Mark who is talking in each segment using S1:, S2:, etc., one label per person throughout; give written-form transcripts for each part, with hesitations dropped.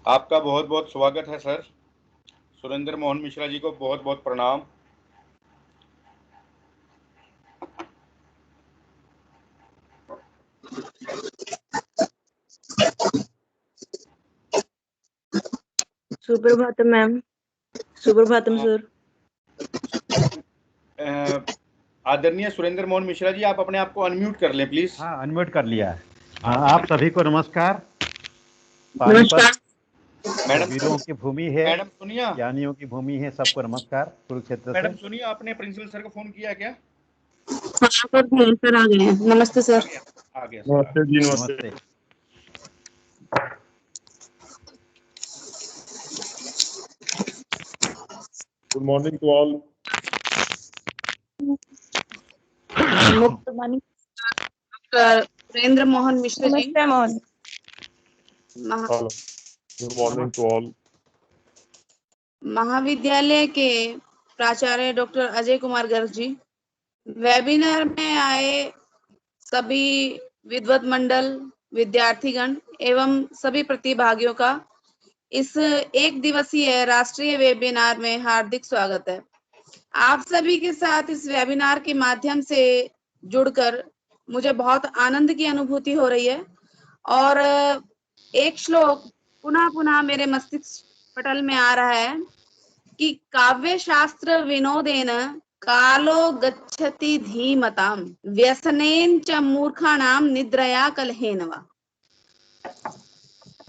S1: आपका बहुत बहुत स्वागत है सर। सुरेंद्र मोहन मिश्रा जी को बहुत बहुत प्रणाम।
S2: सुप्रभातम मैम। सुप्रभातम सर।
S1: आदरणीय सुरेंद्र मोहन मिश्रा जी, आप अपने आप को अनम्यूट कर लें प्लीज।
S3: हाँ, अनम्यूट कर लिया है। आप सभी को नमस्कार।
S2: नमस्कार।
S1: मैडम
S3: वीरों की भूमि है,
S1: मैडम सुनिए।
S3: ज्ञानियों की भूमि है, सबको नमस्कार कुरुक्षेत्र से।
S1: मैडम सुनिए, आपने प्रिंसिपल सर को फोन किया क्या?
S2: हाँ सर, आ गए हैं। नमस्ते सर।
S1: आ गया सर।
S4: नमस्ते जी, नमस्ते। Good morning to all.
S2: Good morning Surendra Mohan Mishra ji.
S4: Good morning to all.
S2: महाविद्यालय के प्राचार्य डॉक्टर अजय कुमार गर्ग जी, वेबिनार में आए सभी विद्वत मंडल, विद्यार्थीगण एवं सभी प्रतिभागियों का इस एक दिवसीय राष्ट्रीय वेबिनार में हार्दिक स्वागत है। आप सभी के साथ इस वेबिनार के माध्यम से जुड़कर मुझे बहुत आनंद की अनुभूति हो रही है और एक श्लोक पुनः पुनः मेरे मस्तिष्क पटल में आ रहा है कि काव्य शास्त्र विनोदेन कालो गच्छति धीमताम व्यसनेन च मूर्खाणाम निद्रया कलहेन वा।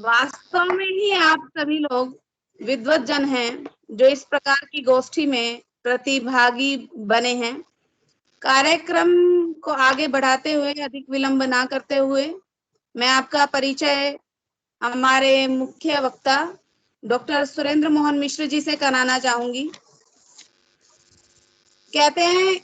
S2: वास्तव में ही आप सभी लोग विद्वत जन हैं जो इस प्रकार की गोष्ठी में प्रतिभागी बने हैं। कार्यक्रम को आगे बढ़ाते हुए, अधिक विलंब ना करते हुए, मैं आपका परिचय हमारे मुख्य वक्ता डॉक्टर सुरेंद्र मोहन मिश्र जी से कराना चाहूंगी। कहते हैं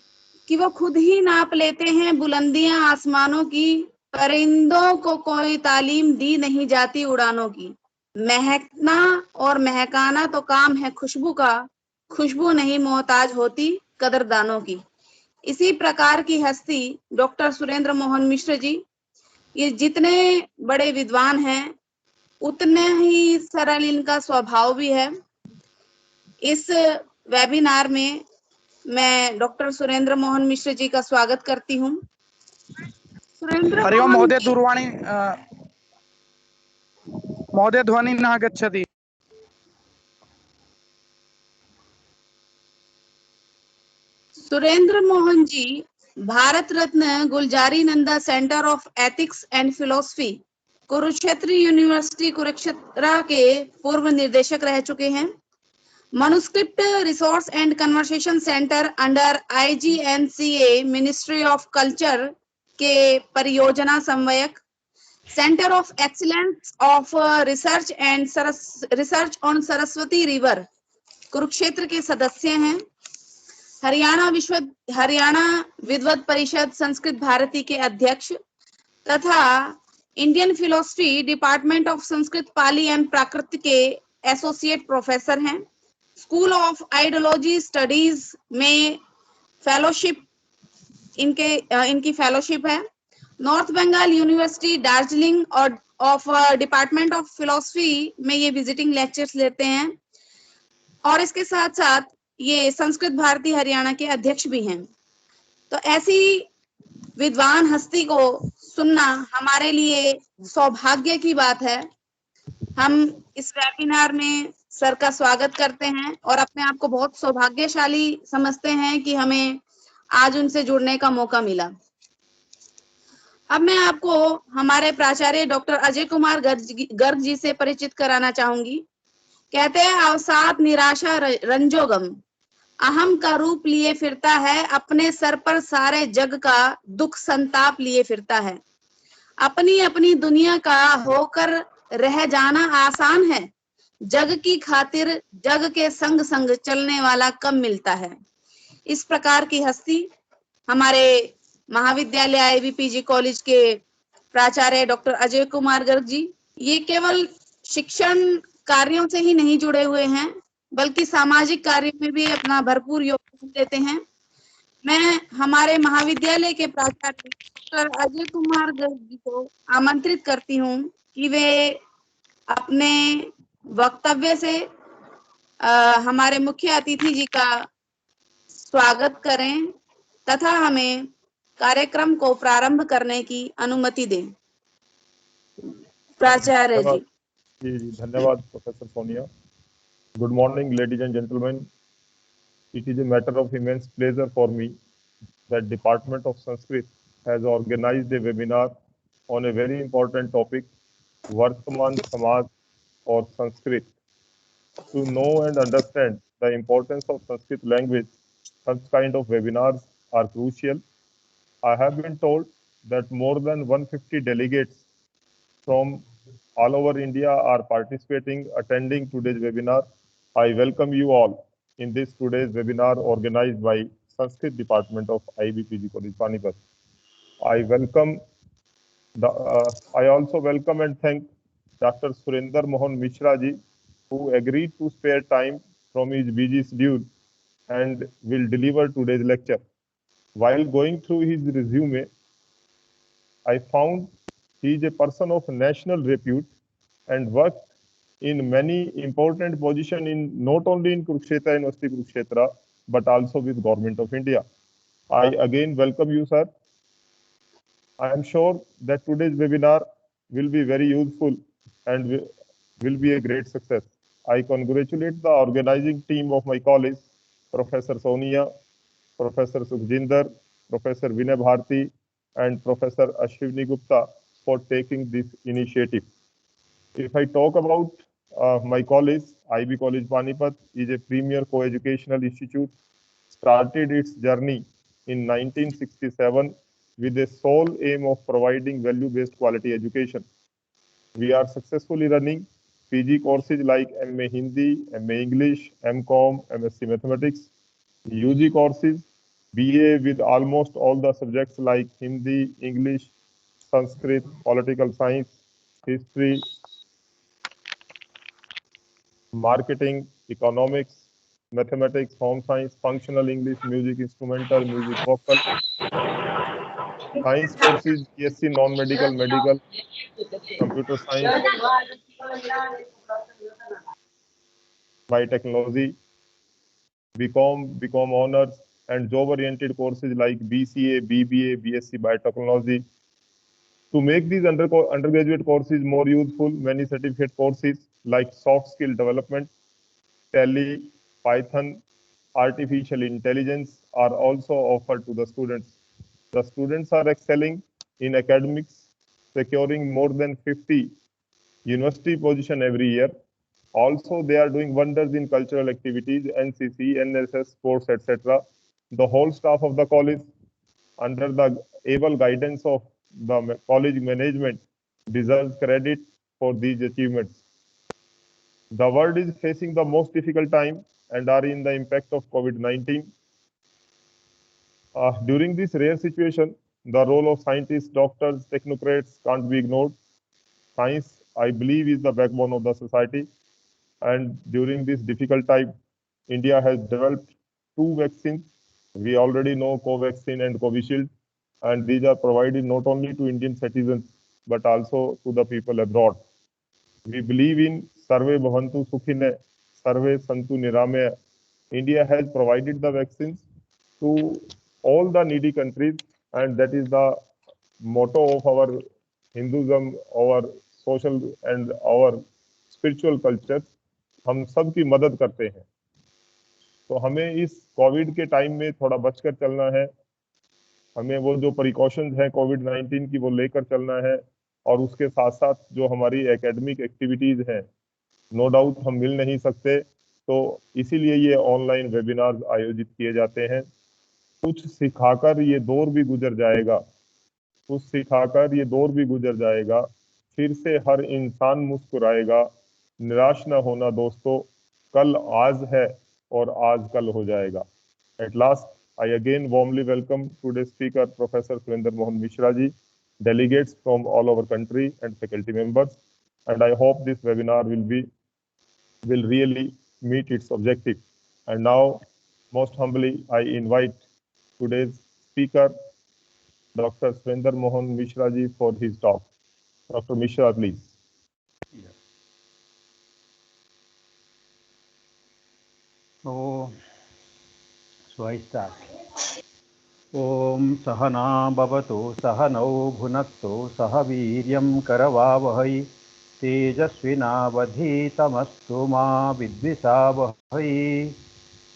S2: कि वो खुद ही नाप लेते हैं बुलंदियां आसमानों की, परिंदों को कोई तालीम दी नहीं जाती उड़ानों की। महकना और महकाना तो काम है खुशबू का, खुशबू नहीं मोहताज होती कदरदानों की। इसी प्रकार की हस्ती डॉक्टर सुरेंद्र मोहन मिश्र जी। ये जितने बड़े विद्वान हैं उतने ही सरल इनका स्वभाव भी है। इस वेबिनार में मैं डॉक्टर सुरेंद्र मोहन मिश्र जी का स्वागत करती हूँ।
S5: हरिओम महोदय, दूरवाणी महोदय ध्वनि न गच्छति।
S2: Surendra Mohan ji Bharat Ratna Gulzari Nanda centre of ethics and philosophy Kurukshetra university Kurukshetra के पूर्व निदेशक रह चुके हैं। Manuscript resource and conversation centre under IGNCA ministry of culture के परियोजना समन्वयक, centre of excellence of research and research on Saraswati river Kurukshetra के सदस्य हैं। हरियाणा विद्वत परिषद संस्कृत भारती के अध्यक्ष तथा Indian philosophy department of Sanskrit Pali एवं प्राकृत के एसोसिएट प्रोफेसर हैं। स्कूल ऑफ आइडियोलॉजी स्टडीज में फेलोशिप इनकी फेलोशिप है। नॉर्थ बंगाल यूनिवर्सिटी दार्जिलिंग और ऑफ डिपार्टमेंट ऑफ फिलोसफी में ये विजिटिंग लेक्चर्स लेते हैं और इसके साथ साथ ये संस्कृत भारती हरियाणा के अध्यक्ष भी हैं। तो ऐसी विद्वान हस्ती को सुनना हमारे लिए सौभाग्य की बात है। हम इस वेबिनार में सर का स्वागत करते हैं और अपने आप को बहुत सौभाग्यशाली समझते हैं कि हमें आज उनसे जुड़ने का मौका मिला। अब मैं आपको हमारे प्राचार्य डॉक्टर अजय कुमार गर्ग जी से परिचित कराना चाहूंगी। कहते हैं अवसाद निराशा रंजोगम अहम का रूप लिए फिरता है, अपने सर पर सारे जग का दुख संताप लिए फिरता है। अपनी अपनी दुनिया का होकर रह जाना आसान है, जग की खातिर जग के संग संग चलने वाला कम मिलता है। इस प्रकार की हस्ती हमारे महाविद्यालय IBPG कॉलेज के प्राचार्य डॉक्टर अजय कुमार गर्ग जी, ये केवल शिक्षण कार्यों से ही नहीं जुड़े हुए हैं बल्कि सामाजिक कार्यों में भी अपना भरपूर योगदान देते हैं। मैं हमारे महाविद्यालय के प्राचार्य डॉक्टर अजय कुमार गर्ग जी को आमंत्रित करती हूँ कि वे अपने वक्तव्य से हमारे मुख्य अतिथि जी का स्वागत करें तथा हमें कार्यक्रम को प्रारंभ करने की अनुमति दें। प्राचार्य जी।
S4: जी धन्यवाद professor Sonia. Good morning, ladies and gentlemen. It is a matter of immense pleasure for me that Department of Sanskrit has organized a webinar on a very important topic, Vartaman Samaj or Sanskrit. To know and understand the importance of Sanskrit language, such kind of webinars are crucial. I have been told that more than 150 delegates from all over India are participating, attending today's webinar. I welcome you all in this today's webinar organized by Sanskrit Department of IBPG College, Panipat. I also welcome and thank Dr. Surinder Mohan Mishra ji, who agreed to spare time from his busy schedule and will deliver today's lecture. While going through his resume, I found he is a person of national repute and worked in many important positions in not only in Kurukshetra University Kurukshetra but also with Government of India. I again welcome you, sir. I am sure that today's webinar will be very useful and will be a great success. I congratulate the organizing team of my college, Professor Sonia, Professor Sukhjinder, Professor Vinay Bharti, and Professor Ashwini Gupta for taking this initiative. If I talk about my college, IB College Panipat is a premier co-educational institute, started its journey in 1967 with the sole aim of providing value-based quality education. We are successfully running PG courses like MA Hindi, MA English, MCom, MSc Mathematics, UG courses, BA with almost all the subjects like Hindi, English, Sanskrit, political science, history, marketing, economics, mathematics, home science, functional English, music instrumental, music vocal, science courses, BSc non-medical, medical, computer science, biotechnology, BCom honors, and job-oriented courses like BCA, BBA, BSc biotechnology. To make these undergraduate courses more useful, many certificate courses like soft skill development, Tally, Python, artificial intelligence are also offered to the students. The students are excelling in academics, securing more than 50 university position every year. Also, they are doing wonders in cultural activities, NCC, NSS, sports, etc. The whole staff of the college, under the able guidance of the college management, deserves credit for these achievements. The world is facing the most difficult time and are in the impact of COVID-19. During this rare situation, the role of scientists, doctors, technocrats can't be ignored. Science, I believe, is the backbone of the society. And during this difficult time, India has developed two vaccines. We already know Covaxin and Covishield, and these are provided not only to Indian citizens, but also to the people abroad. We believe in Sarve Bhavantu Sukhine, Sarve Santu Niramaya. India has provided the vaccines to all the needy countries, and that is the motto of our Hinduism, our social and our spiritual culture. हम सब की मदद करते हैं, तो हमें इस Covid के टाइम में थोड़ा बचकर चलना है. हमें वो जो प्रिकॉशंस हैं कोविड-19 की वो लेकर चलना है, और उसके साथ साथ जो हमारी एकेडमिक एक्टिविटीज हैं, नो डाउट हम मिल नहीं सकते, तो इसीलिए ये ऑनलाइन वेबिनार आयोजित किए जाते हैं. कुछ सिखाकर ये दौर भी गुजर जाएगा, कुछ सिखाकर ये दौर भी गुजर जाएगा, फिर से हर इंसान मुस्कुराएगा. निराश न होना दोस्तों, कल आज है और आज कल हो जाएगा. At last, I again warmly welcome today's speaker, Professor Surendra Mohan Mishra ji, delegates from all over country and faculty members, and I hope this webinar will really meet its objective. And now, most humbly, I invite today's speaker, Dr. Surendra Mohan Mishra ji, for his talk. Dr. Mishra, please.
S3: So I start. Om Sahana Bhavatu Sahanau Bhunaktu Sahaviryam Karavavahai Tejasvinavadhitamastu ma Vidvisavahai.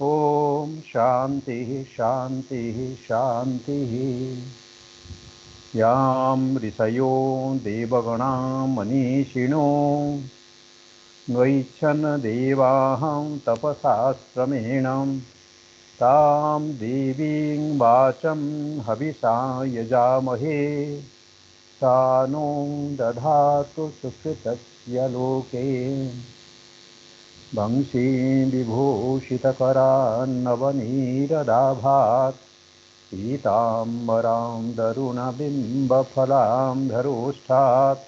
S3: Om Shanti Shanti Shanti. Yam Risayo Devaganam Manishino Nvaichan Devaham Tapasasramenam Tam Deving Vacham Havisa Yajamahe Sanong Dadhatu Sukritasya Loke Bangsi Vibhushitakaran Navaniradaabhat Pitambaram Daruna Bimba Phalam Dharushthat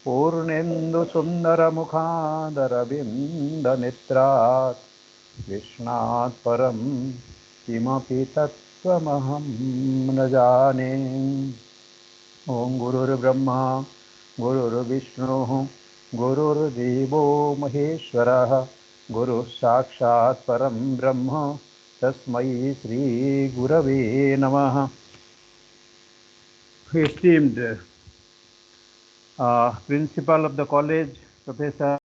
S3: Purnendu Sundara Mukhadara Binda Nitrat Vishnat Param Kimapi Tattvamaham न जाने. Om Gurur Brahma Gurur Vishnu Gurur Devo Maheshwara Guru Sakshat Param Brahma Tasmai Sri Gurave Namaha. Esteemed Principal of the college, Professor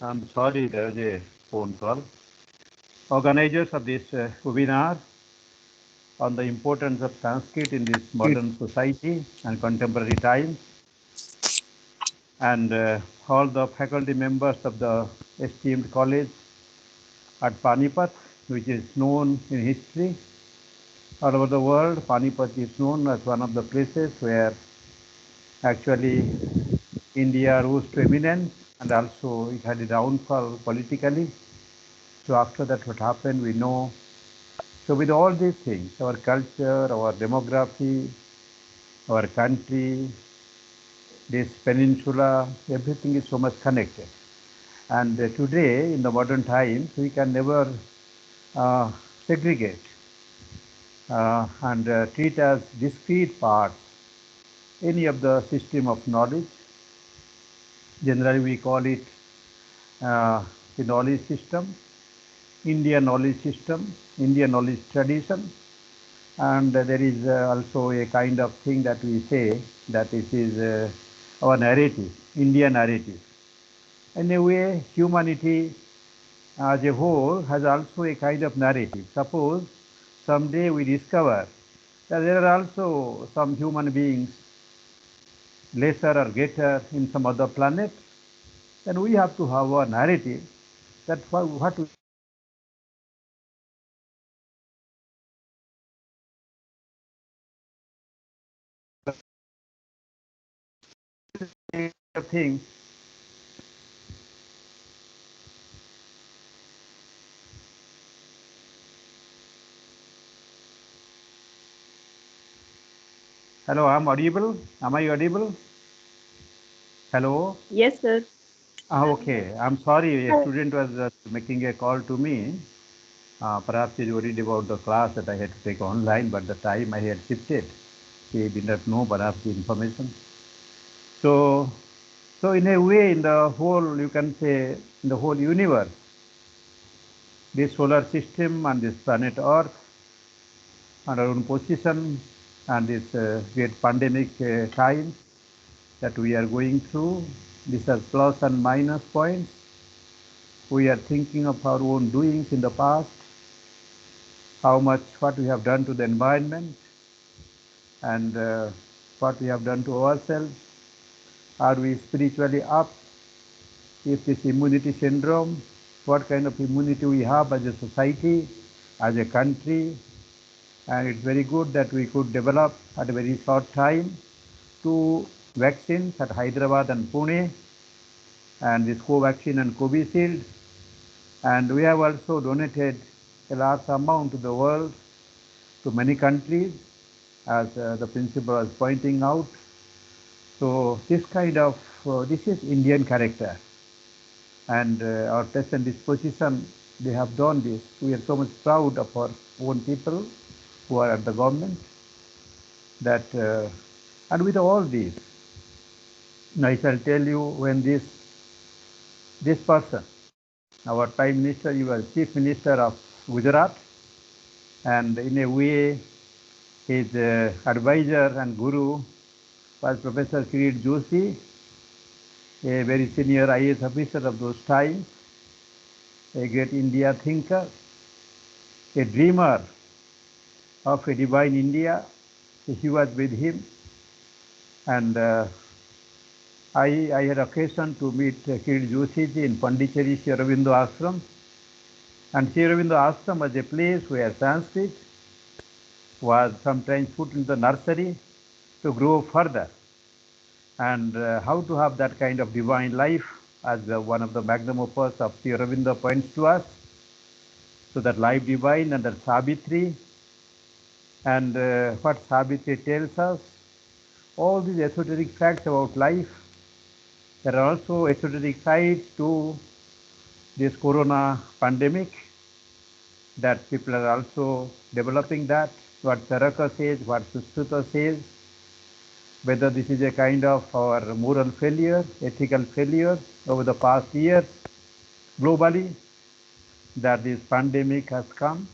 S3: I'm sorry, there was a phone call. Organizers of this webinar on the importance of Sanskrit in this modern society and contemporary times, and all the faculty members of the esteemed college at Panipat, which is known in history all over the world. Panipat is known as one of the places where actually India rose to eminence, and also it had a downfall politically. So after that, what happened, we know. So with all these things, our culture, our demography, our country, this peninsula, everything is so much connected. And today, in the modern times, we can never segregate and treat as discrete parts any of the system of knowledge. Generally, we call it the knowledge system, Indian knowledge system, Indian knowledge tradition, and there is also a kind of thing that we say that it is our narrative, Indian narrative. In a way, humanity as a whole has also a kind of narrative. Suppose someday we discover that there are also some human beings lesser or greater in some other planet, then we have to have a narrative that what things. Hello, I'm audible. Am I audible? Hello.
S5: Yes, sir.
S3: Okay. I'm sorry. A student was making a call to me. Perhaps he's worried about the class that I had to take online, but the time I had shifted, he did not know perhaps the information. So in a way, in the whole, you can say, in the whole universe, this solar system and this planet Earth and our own position and this great pandemic time that we are going through, these are plus and minus points. We are thinking of our own doings in the past, what we have done to the environment, and what we have done to ourselves. Are we spiritually up? If this immunity syndrome, what kind of immunity we have as a society, as a country, and it's very good that we could develop at a very short time 2 vaccines at Hyderabad and Pune, and this Covaxin and Covishield, and we have also donated a large amount to the world, to many countries, as the principal was pointing out. So this kind of, this is Indian character, and our taste and disposition, they have done this. We are so much proud of our own people who are at the government, that, and with all this, I shall tell you, when this person, our Prime Minister, he was Chief Minister of Gujarat, and in a way, his advisor and guru was Professor Kirit Joshi, a very senior IAS officer of those times, a great India thinker, a dreamer of a divine India. He was with him, and I had occasion to meet Kirit Joshi in Pondicherry Sri Aurobindo Ashram, and Sri Aurobindo Ashram was a place where Sanskrit was sometimes put in the nursery to grow further, and how to have that kind of divine life, as one of the magnum opus of Sri Aurobindo points to us. So that life divine under Savitri, and what Savitri tells us, all these esoteric facts about life. There are also esoteric sides to this corona pandemic, that people are also developing that, what Charaka says, what Sushruta says, whether this is a kind of our moral failure, ethical failure over the past years globally, that this pandemic has come.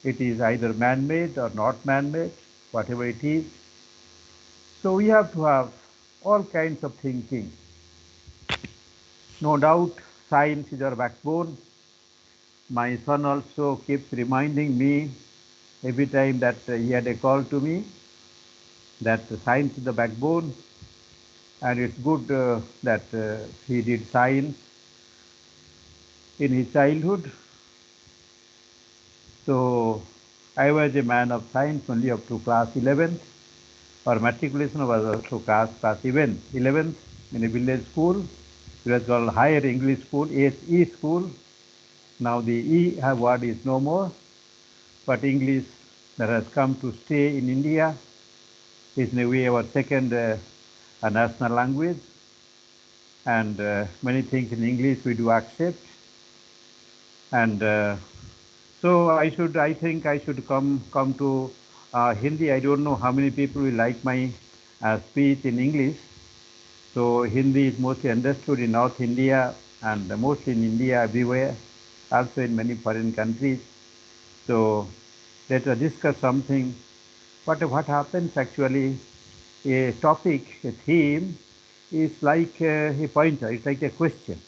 S3: It is either man-made or not man-made, whatever it is. So we have to have all kinds of thinking. No doubt, science is our backbone. My son also keeps reminding me every time that he had a call to me, that science is the backbone, and it's good that he did science in his childhood. So I was a man of science only up to class 11th. Our matriculation was also class 11th in a village school. It was called Higher English School, E School. Now the E word is no more, but English that has come to stay in India is in a way our second national language, and many things in English we do accept. And so I think I should come to Hindi. I don't know how many people will like my speech in English. So Hindi is mostly understood in North India and mostly in India, everywhere, also in many foreign countries. So let us discuss something. But what happens actually, a topic, a theme is like a pointer, it's like a question.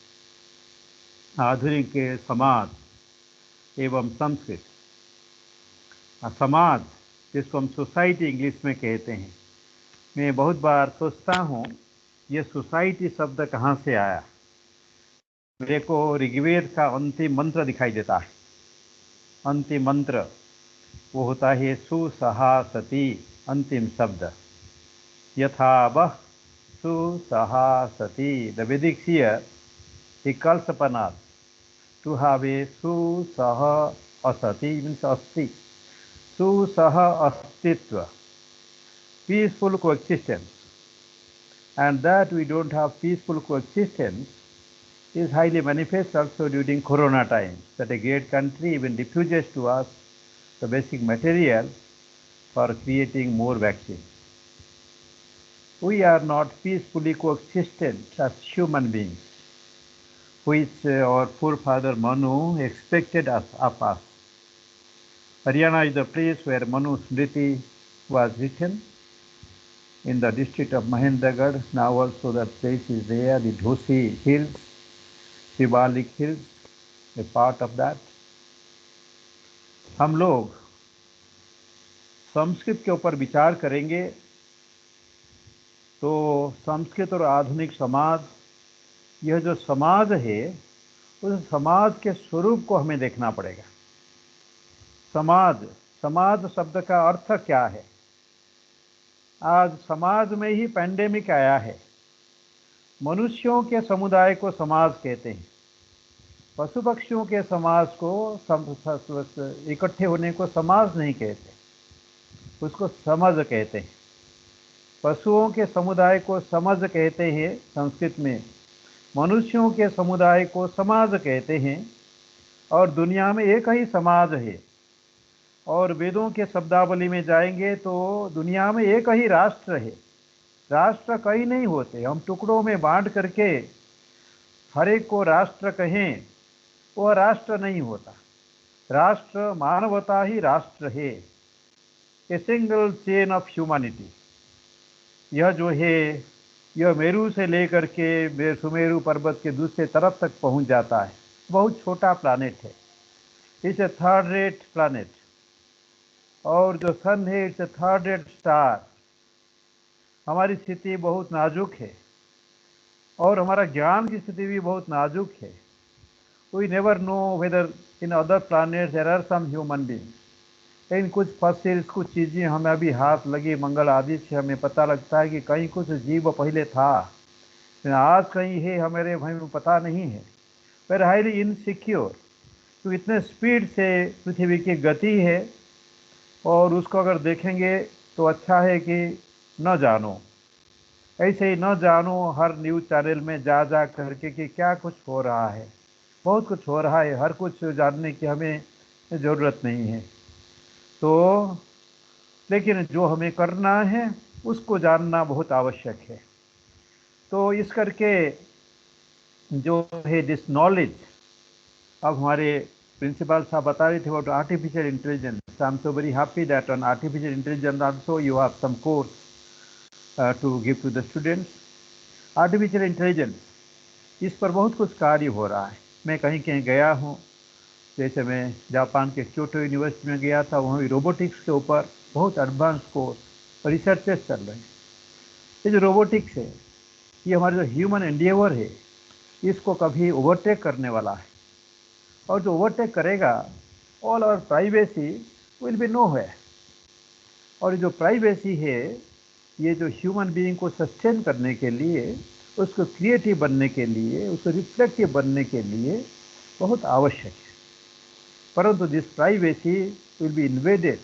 S3: आधुनिक समाज एवं संस्कृत। समाज जिसको हम society English में कहते हैं, मैं बहुत बार सोचता हूँ ये सोसाइटी शब्द कहाँ से आया। मेरे को ऋग्वेद का अंतिम मंत्र दिखाई देता है। अंतिम मंत्र वो होता है सुसहासति, अंतिम शब्द यथा वह सुसहासति। द वैदिक seer, he calls upon us to have a susah asati, means asti, susah astitva, peaceful coexistence. And that we don't have peaceful coexistence is highly manifest also during Corona times, that a great country even refuses to us the basic material for creating more vaccines. We are not peacefully coexistent as human beings, which our forefather Manu expected of us. Haryana is the place where Manu Smriti was written, in the district of Mahendragarh. Now also that place is there, the Dhosi Hills, Shivalik Hills, a part of that. हम लोग संस्कृत के ऊपर विचार करेंगे तो संस्कृत और आधुनिक समाज, यह जो समाज है उस समाज के स्वरूप को हमें देखना पड़ेगा। समाज, समाज शब्द का अर्थ क्या है? आज समाज में ही पैंडेमिक आया है। मनुष्यों के समुदाय को समाज कहते हैं, पशु पक्षियों के समाज को इकट्ठे होने को समाज नहीं कहते, उसको समझ कहते हैं। पशुओं के समुदाय को समझ कहते हैं संस्कृत में, मनुष्यों के समुदाय को समाज कहते हैं। और दुनिया में एक ही समाज है। और वेदों के शब्दावली में जाएंगे तो दुनिया में एक ही राष्ट्र है। राष्ट्र कई नहीं होते, हम टुकड़ों में बांट करके हर एक को राष्ट्र कहें, वह राष्ट्र नहीं होता। राष्ट्र मानवता ही राष्ट्र है, a single chain of humanity. यह जो है, यह मेरू से लेकर के सुमेरु पर्वत के दूसरे तरफ तक पहुंच जाता है। बहुत छोटा प्लानेट है, it's a third rate planet. और जो सन है, it's a third rate star. हमारी स्थिति बहुत नाजुक है और हमारा ज्ञान की स्थिति भी बहुत नाजुक है। We never know whether in other planets there are some human beings. लेकिन कुछ फॉसिल्स, कुछ चीज़ें हमें अभी हाथ लगी मंगल आदि से हमें पता लगता है कि कहीं कुछ जीव पहले था, आज कहीं है, हमें पता नहीं है। We're highly insecure. तो इतने स्पीड से पृथ्वी की गति है और उसको अगर देखेंगे तो अच्छा है कि न जानो, ऐसे ही न जानो हर न्यूज़ चैनल में जा करके कि क्या कुछ हो रहा है। बहुत कुछ हो रहा है, हर कुछ जानने की हमें ज़रूरत नहीं है। तो लेकिन जो हमें करना है उसको जानना बहुत आवश्यक है। तो इस करके जो है दिस नॉलेज, अब हमारे प्रिंसिपल साहब बता रहे थे about artificial intelligence. I am so very happy that on artificial intelligence also you have some course to give to the students. Artificial intelligence, इस पर बहुत कुछ कार्य हो रहा है। मैं कहीं कहीं गया हूँ, जैसे मैं जापान के क्योटो यूनिवर्सिटी में गया था, वहाँ भी रोबोटिक्स के ऊपर बहुत एडवांस कोर्स रिसर्चेस चल रहे हैं। ये जो रोबोटिक्स है, ये हमारे जो ह्यूमन एंडेवर है, इसको कभी ओवरटेक करने वाला है। और जो ओवरटेक करेगा, all our privacy will be nowhere. और जो प्राइवेसी है, ये जो ह्यूमन बीइंग को सस्टेन करने के लिए, उसको क्रिएटिव बनने के लिए, उसको रिफ्लेक्टिव बनने के लिए बहुत आवश्यक है। परंतु this privacy will B invaded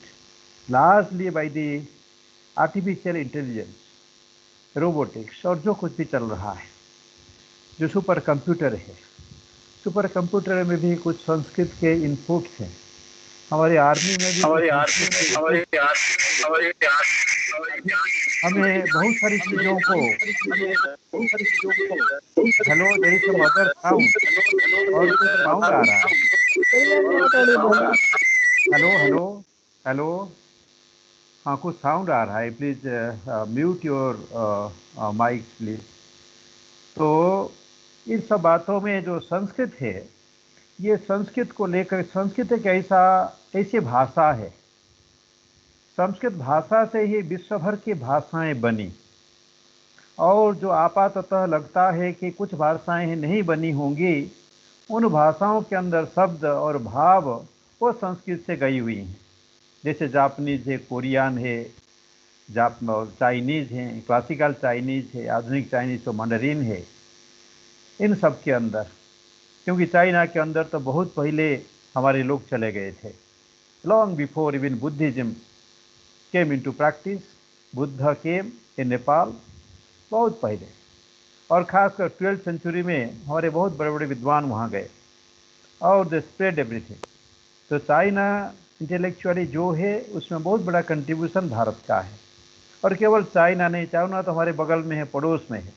S3: largely by the artificial intelligence, robotics और जो कुछ भी चल रहा है, जो सुपर कंप्यूटर है। सुपर कंप्यूटर में भी कुछ संस्कृत के इनपुट्स हैं। हमारी आर्मी में भी हमें बहुत सारी चीजों को, hello there is some other sound और कुछ साउंड आ रहा है। हेलो हेलो हेलो, हाँ कुछ साउंड आ रहा है, please mute your mic please. तो इन सब बातों में जो संस्कृत है, ये संस्कृत को लेकर, संस्कृत एक ऐसी भाषा है, संस्कृत भाषा से ही विश्व भर की भाषाएं बनी, और जो आपाततः लगता है कि कुछ भाषाएं नहीं बनी होंगी, उन भाषाओं के अंदर शब्द और भाव वो संस्कृत से गई हुई हैं। जैसे जापानीज है, कोरियन है, चाइनीज है, क्लासिकल चाइनीज है, आधुनिक चाइनीज तो मंडरीन है, इन सब के अंदर, क्योंकि चाइना के अंदर तो बहुत पहले हमारे लोग चले गए थे, long before even Buddhism came into practice. Buddha came in Nepal बहुत पहले, और खासकर 12th सेंचुरी में हमारे बहुत बड़े बड़े विद्वान वहाँ गए और दे स्प्रेड एवरीथिंग। तो चाइना इंटेलेक्चुअली जो है उसमें बहुत बड़ा कंट्रीब्यूशन भारत का है, और केवल चाइना नहीं, चाइना तो हमारे बगल में है, पड़ोस में है।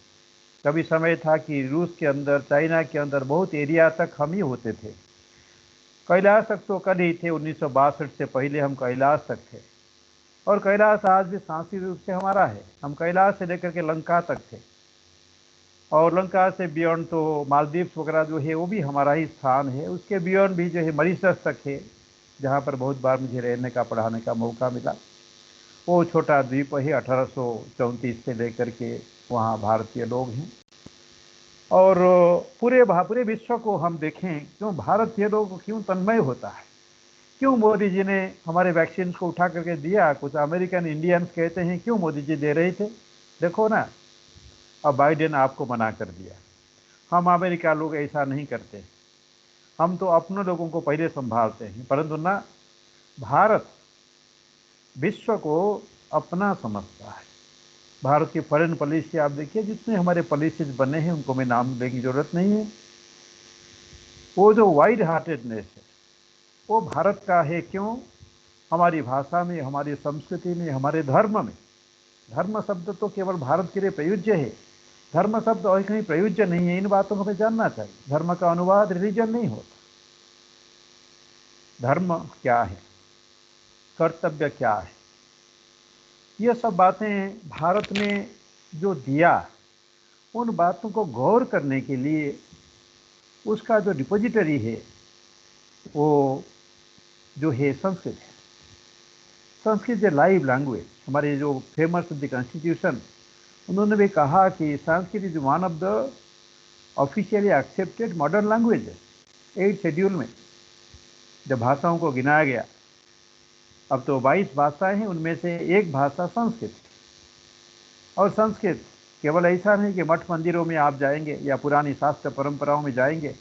S3: कभी समय था कि रूस के अंदर, चाइना के अंदर बहुत एरिया तक हम ही होते थे। कैलाश तक तो कल ही थे, 1962 से पहले हम कैलाश तक थे, और कैलाश आज भी सांस्कृतिक रूप से हमारा है। हम कैलाश से लेकर के लंका तक थे, और लंका से बियॉन्ड तो मालदीव्स वगैरह जो है वो भी हमारा ही स्थान है। उसके बियॉन्ड भी जो है मॉरिशस तक है, जहाँ पर बहुत बार मुझे रहने का, पढ़ाने का मौका मिला। वो छोटा द्वीप है, 1834 से लेकर के वहाँ भारतीय लोग हैं। और पूरे विश्व को हम देखें, क्यों भारतीय लोग क्यों तन्मय होता है, क्यों मोदी जी ने हमारे वैक्सीन को उठा करके दिया। कुछ अमेरिकन इंडियंस कहते हैं क्यों मोदी जी दे रहे थे, देखो ना, अब बाइडेन आपको मना कर दिया। हम अमेरिका लोग ऐसा नहीं करते, हम तो अपने लोगों को पहले संभालते हैं, परंतु ना, भारत विश्व को अपना समझता है। भारत की फॉरेन पॉलिसी आप देखिए, जितने हमारे पॉलिसीज बने हैं उनको मैं नाम लेने की जरूरत नहीं है। वो जो वाइड हार्टेडनेस है वो भारत का है। क्यों? हमारी भाषा में, हमारी संस्कृति में, हमारे धर्म में। धर्म शब्द तो केवल भारत के लिए प्रयोज्य है, धर्म शब्द और कहीं प्रयोज्य नहीं है। इन बातों को हमें जानना चाहिए। धर्म का अनुवाद रिलीजन नहीं होता। धर्म क्या है, कर्तव्य क्या है, ये सब बातें भारत ने जो दिया, उन बातों को गौर करने के लिए उसका जो डिपोजिटरी है वो जो है संस्कृत है। संस्कृत है लाइव लैंग्वेज। हमारे जो फेमस द कॉन्स्टिट्यूशन, उन्होंने भी कहा कि Sanskrit is one of the officially accepted modern language. 8 schedule में जब भाषाओं को गिनाया गया, अब तो 22 भाषाएं हैं, उनमें से एक भाषा संस्कृत। और संस्कृत केवल ऐसा नहीं कि मठ मंदिरों में आप जाएंगे या पुरानी शास्त्र परंपराओं में जाएंगे,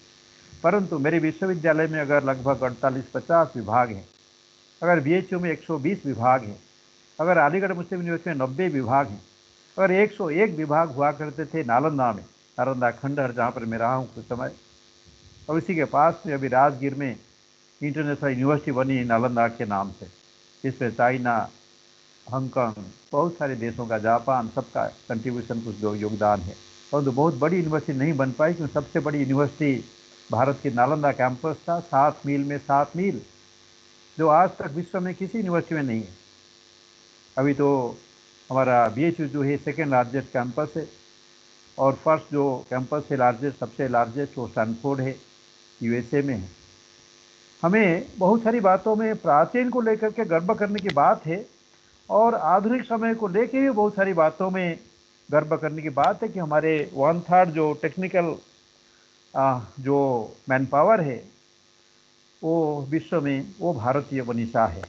S3: परंतु मेरे विश्वविद्यालय में अगर लगभग 48-50 विभाग हैं, अगर BHU में 120 विभाग हैं, अगर अलीगढ़ मुस्लिम यूनिवर्सिटी में 90 विभाग हैं, अगर 101 विभाग हुआ करते थे नालंदा में, नालंदा खंडहर जहाँ पर मैं रहा हूँ कुछ समय, और इसी के पास में अभी राजगीर में इंटरनेशनल यूनिवर्सिटी बनी नालंदा के नाम से, जिसमें चाइना, हांगकांग, बहुत सारे देशों का, जापान, सबका कंट्रीब्यूशन, कुछ योगदान है। और तो बहुत बड़ी यूनिवर्सिटी नहीं बन पाई, क्योंकि सबसे बड़ी यूनिवर्सिटी भारत की नालंदा कैंपस था, 7 मील में 7 मील, जो आज तक विश्व में किसी यूनिवर्सिटी में नहीं है। अभी तो हमारा BHU जो है सेकेंड लार्जेस्ट कैंपस है, और फर्स्ट जो कैंपस है लार्जेस्ट, सबसे लार्जेस्ट, वो स्टैनफोर्ड है, USA में है। हमें बहुत सारी बातों में प्राचीन को लेकर के गर्व करने की बात है, और आधुनिक समय को लेकर भी बहुत सारी बातों में गर्व करने की बात है कि हमारे 1/3 जो टेक्निकल जो मैन पावर है वो विश्व में वो भारतीय मनीषा है।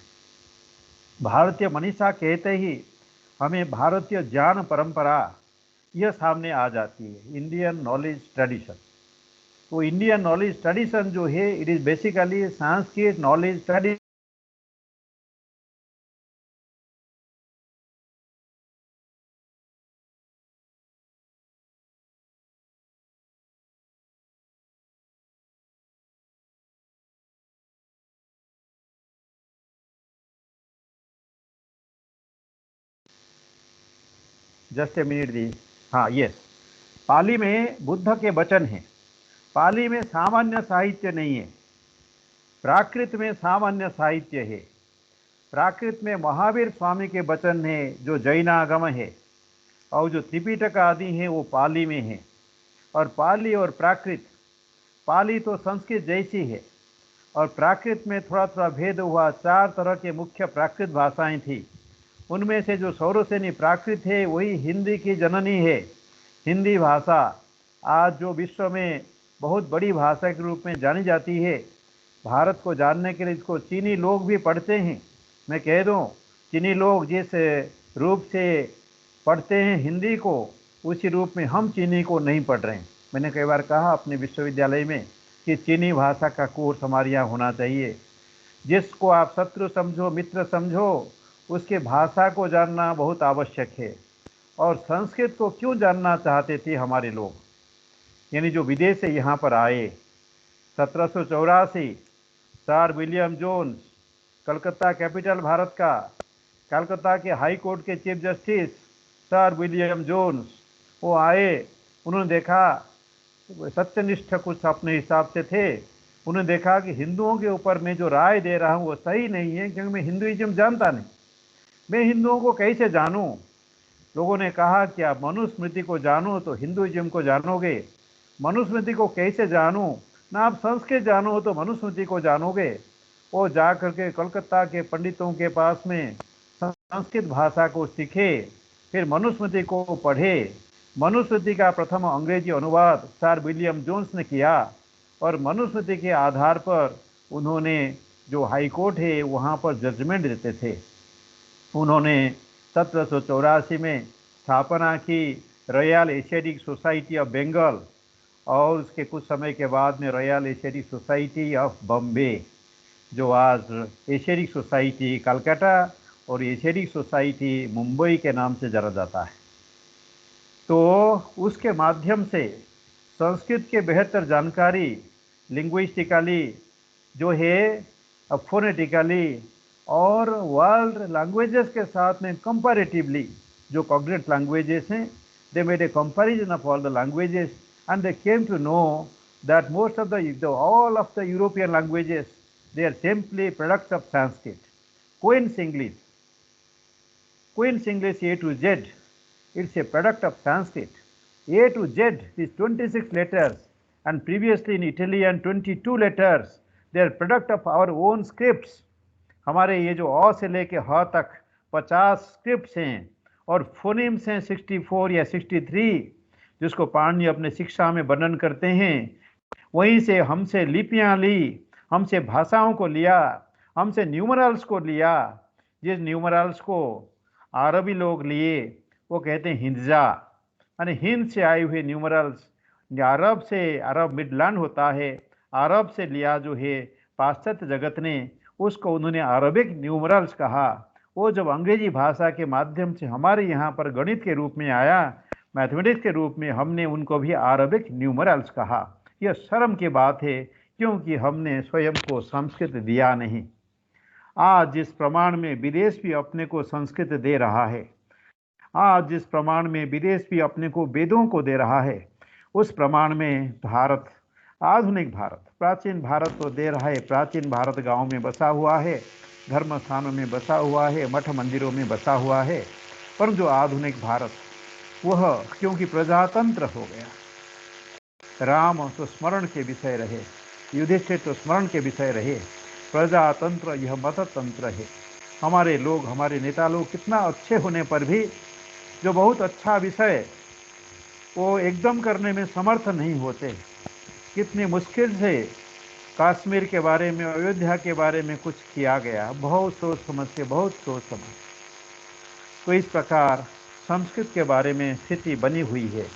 S3: भारतीय मनीषा कहते ही हमें भारतीय ज्ञान परंपरा यह सामने आ जाती है, इंडियन नॉलेज ट्रेडिशन। तो इंडियन नॉलेज ट्रेडिशन जो है, it is basically Sanskrit knowledge tradition. Just a minute दी, हाँ यस, पाली में बुद्ध के वचन हैं। पाली में सामान्य साहित्य नहीं है, प्राकृत में सामान्य साहित्य है। प्राकृत में महावीर स्वामी के वचन है जो जैनागम है, और जो त्रिपिटक आदि हैं वो पाली में है। और पाली और प्राकृत, पाली तो संस्कृत जैसी है और प्राकृत में थोड़ा थोड़ा भेद हुआ। 4 तरह के मुख्य प्राकृत भाषाएं थी, उनमें से जो सौरसेनी प्राकृत है वही हिंदी की जननी है। हिंदी भाषा आज जो विश्व में बहुत बड़ी भाषा के रूप में जानी जाती है, भारत को जानने के लिए इसको चीनी लोग भी पढ़ते हैं। मैं कह दूं, चीनी लोग जिस रूप से पढ़ते हैं हिंदी को, उसी रूप में हम चीनी को नहीं पढ़ रहे हैं। मैंने कई बार कहा अपने विश्वविद्यालय में कि चीनी भाषा का कोर्स हमारे यहाँ होना चाहिए। जिसको आप शत्रु समझो, मित्र समझो, उसके भाषा को जानना बहुत आवश्यक है। और संस्कृत को क्यों जानना चाहते थे हमारे लोग, यानी जो विदेश से यहाँ पर आए। 1784 sir William Jones, Calcutta capital Bharat का, कलकत्ता के हाई कोर्ट के chief justice sir William Jones, वो आए। उन्होंने देखा, सत्यनिष्ठ कुछ अपने हिसाब से थे, उन्होंने देखा कि हिंदुओं के ऊपर मैं जो राय दे रहा हूँ वो सही नहीं है, क्योंकि मैं हिंदुइज्म जानता नहीं, मैं हिंदुओं को कैसे जानूं। लोगों ने कहा कि आप मनुस्मृति को जानो तो हिंदुइज्म को जानोगे, मनुस्मृति को कैसे जानूं ना, आप संस्कृत जानो तो मनुस्मृति को जानोगे। वो जा करके कलकत्ता के पंडितों के पास में संस्कृत भाषा को सीखे, फिर मनुस्मृति को पढ़े। मनुस्मृति का प्रथम अंग्रेजी अनुवाद सर विलियम जोन्स ने किया, और मनुस्मृति के आधार पर उन्होंने जो हाई कोर्ट है वहाँ पर जजमेंट देते थे। उन्होंने 1784 में स्थापना की Royal Asiatic Society of Bengal, और उसके कुछ समय के बाद में Royal Asiatic Society of Bombay, जो आज एशियाटिक सोसाइटी कलकत्ता और एशियाटिक सोसाइटी मुंबई के नाम से जाना जाता है। तो उसके माध्यम से संस्कृत के बेहतर जानकारी लिंग्विस्टिकली जो है, फोनेटिकली और वर्ल्ड लैंग्वेजेस के साथ में कंपैरेटिवली जो कॉग्निट लैंग्वेजेस हैं, they made a comparison of all the languages and they came to know that most of the all of the European languages they are simply products of Sanskrit. Queen's English A to Z, it's a product of Sanskrit. A to Z is 26 letters, and previously in Italian 22 letters. They are product of our own scripts. हमारे ये जो अ से लेके ह तक 50 scripts हैं, और फोनिम्स हैं 64 या 63, जिसको पाणिनि अपने शिक्षा में वर्णन करते हैं। वहीं से हमसे लिपियाँ ली, हमसे भाषाओं को लिया, हमसे न्यूमरल्स को लिया। जिस न्यूमरल्स को अरबी लोग लिए वो कहते हैं हिंजा, यानी हिंद से आए हुए न्यूमरल्स। अरब से, अरब मिडलैंड होता है, अरब से लिया जो है पाश्चात्य जगत ने, उसको उन्होंने अरबिक न्यूमरल्स कहा। वो जब अंग्रेजी भाषा के माध्यम से हमारे यहाँ पर गणित के रूप में आया, मैथमेटिक्स के रूप में, हमने उनको भी अरबिक न्यूमरल्स कहा। यह शर्म की बात है, क्योंकि हमने स्वयं को संस्कृत दिया नहीं। आज जिस प्रमाण में विदेश भी अपने को संस्कृत दे रहा है, आज जिस प्रमाण में विदेश भी अपने को वेदों को दे रहा है, उस प्रमाण में भारत, आधुनिक भारत, प्राचीन भारत तो दे रहा है। प्राचीन भारत गांव में बसा हुआ है, धर्म स्थानों में बसा हुआ है, मठ मंदिरों में बसा हुआ है। पर जो आधुनिक भारत, वह क्योंकि प्रजातंत्र हो गया, राम तो स्मरण के विषय रहे, युधिष्ठिर तो स्मरण के विषय रहे, प्रजातंत्र यह मततंत्र है। हमारे लोग, हमारे नेता लोग कितना अच्छे होने पर भी जो बहुत अच्छा विषय वो एकदम करने में समर्थ नहीं होते। कितनी मुश्किल से कश्मीर के बारे में, अयोध्या के बारे में कुछ किया गया, बहुत सोच समझ के, बहुत सोच समझ। तो इस प्रकार संस्कृत के बारे में स्थिति बनी हुई है।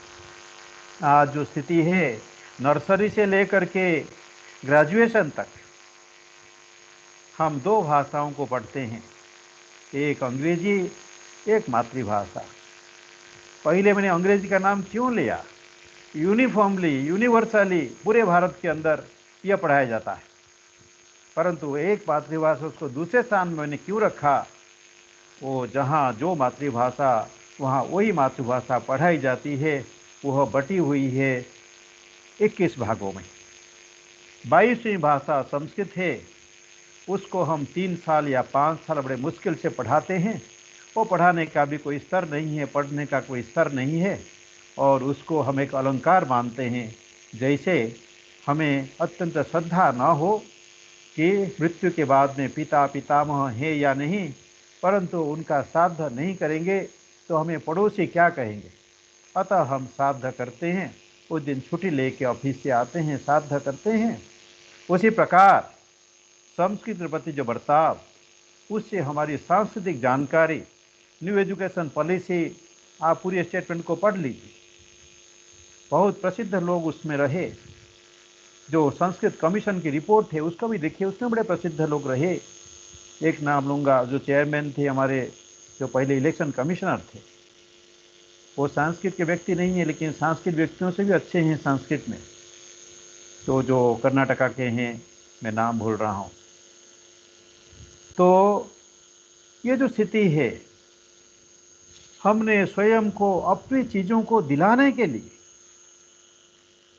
S3: आज जो स्थिति है, नर्सरी से लेकर के ग्रेजुएशन तक हम 2 भाषाओं को पढ़ते हैं, एक अंग्रेजी, एक मातृभाषा। पहले मैंने अंग्रेजी का नाम क्यों लिया? यूनिफॉर्मली, यूनिवर्सली पूरे भारत के अंदर यह पढ़ाया जाता है, परंतु एक मातृभाषा उसको दूसरे स्थान में मैंने क्यों रखा? वो जहाँ जो मातृभाषा वहाँ वही मातृभाषा पढ़ाई जाती है। वह बटी हुई है 21 भागों में। 22वीं भाषा संस्कृत है, उसको हम 3 साल या 5 साल बड़े मुश्किल से पढ़ाते हैं। वो पढ़ाने का भी कोई स्तर नहीं है, पढ़ने का कोई स्तर नहीं है, और उसको हम एक अलंकार मानते हैं। जैसे हमें अत्यंत श्रद्धा न हो कि मृत्यु के बाद में पिता पितामह है या नहीं, परंतु उनका श्राद्ध नहीं करेंगे तो हमें पड़ोसी क्या कहेंगे, अतः हम श्राद्ध करते हैं। उस दिन छुट्टी लेके ऑफिस से आते हैं, श्राद्ध करते हैं। उसी प्रकार संस्कृत के प्रति जो बर्ताव, उससे हमारी सांस्कृतिक जानकारी, न्यू एजुकेशन पॉलिसी, आप पूरी स्टेटमेंट को पढ़ लीजिए। बहुत प्रसिद्ध लोग उसमें रहे। जो संस्कृत कमीशन की रिपोर्ट है उसको भी देखिए, उसमें बड़े प्रसिद्ध लोग रहे। एक नाम लूँगा, जो चेयरमैन थे हमारे, जो पहले इलेक्शन कमिश्नर थे, वो संस्कृत के व्यक्ति नहीं है, लेकिन संस्कृत व्यक्तियों से भी अच्छे हैं संस्कृत में। तो जो कर्नाटका के हैं, मैं नाम भूल रहा हूँ। तो ये जो स्थिति है, हमने स्वयं को अपनी चीज़ों को दिलाने के लिए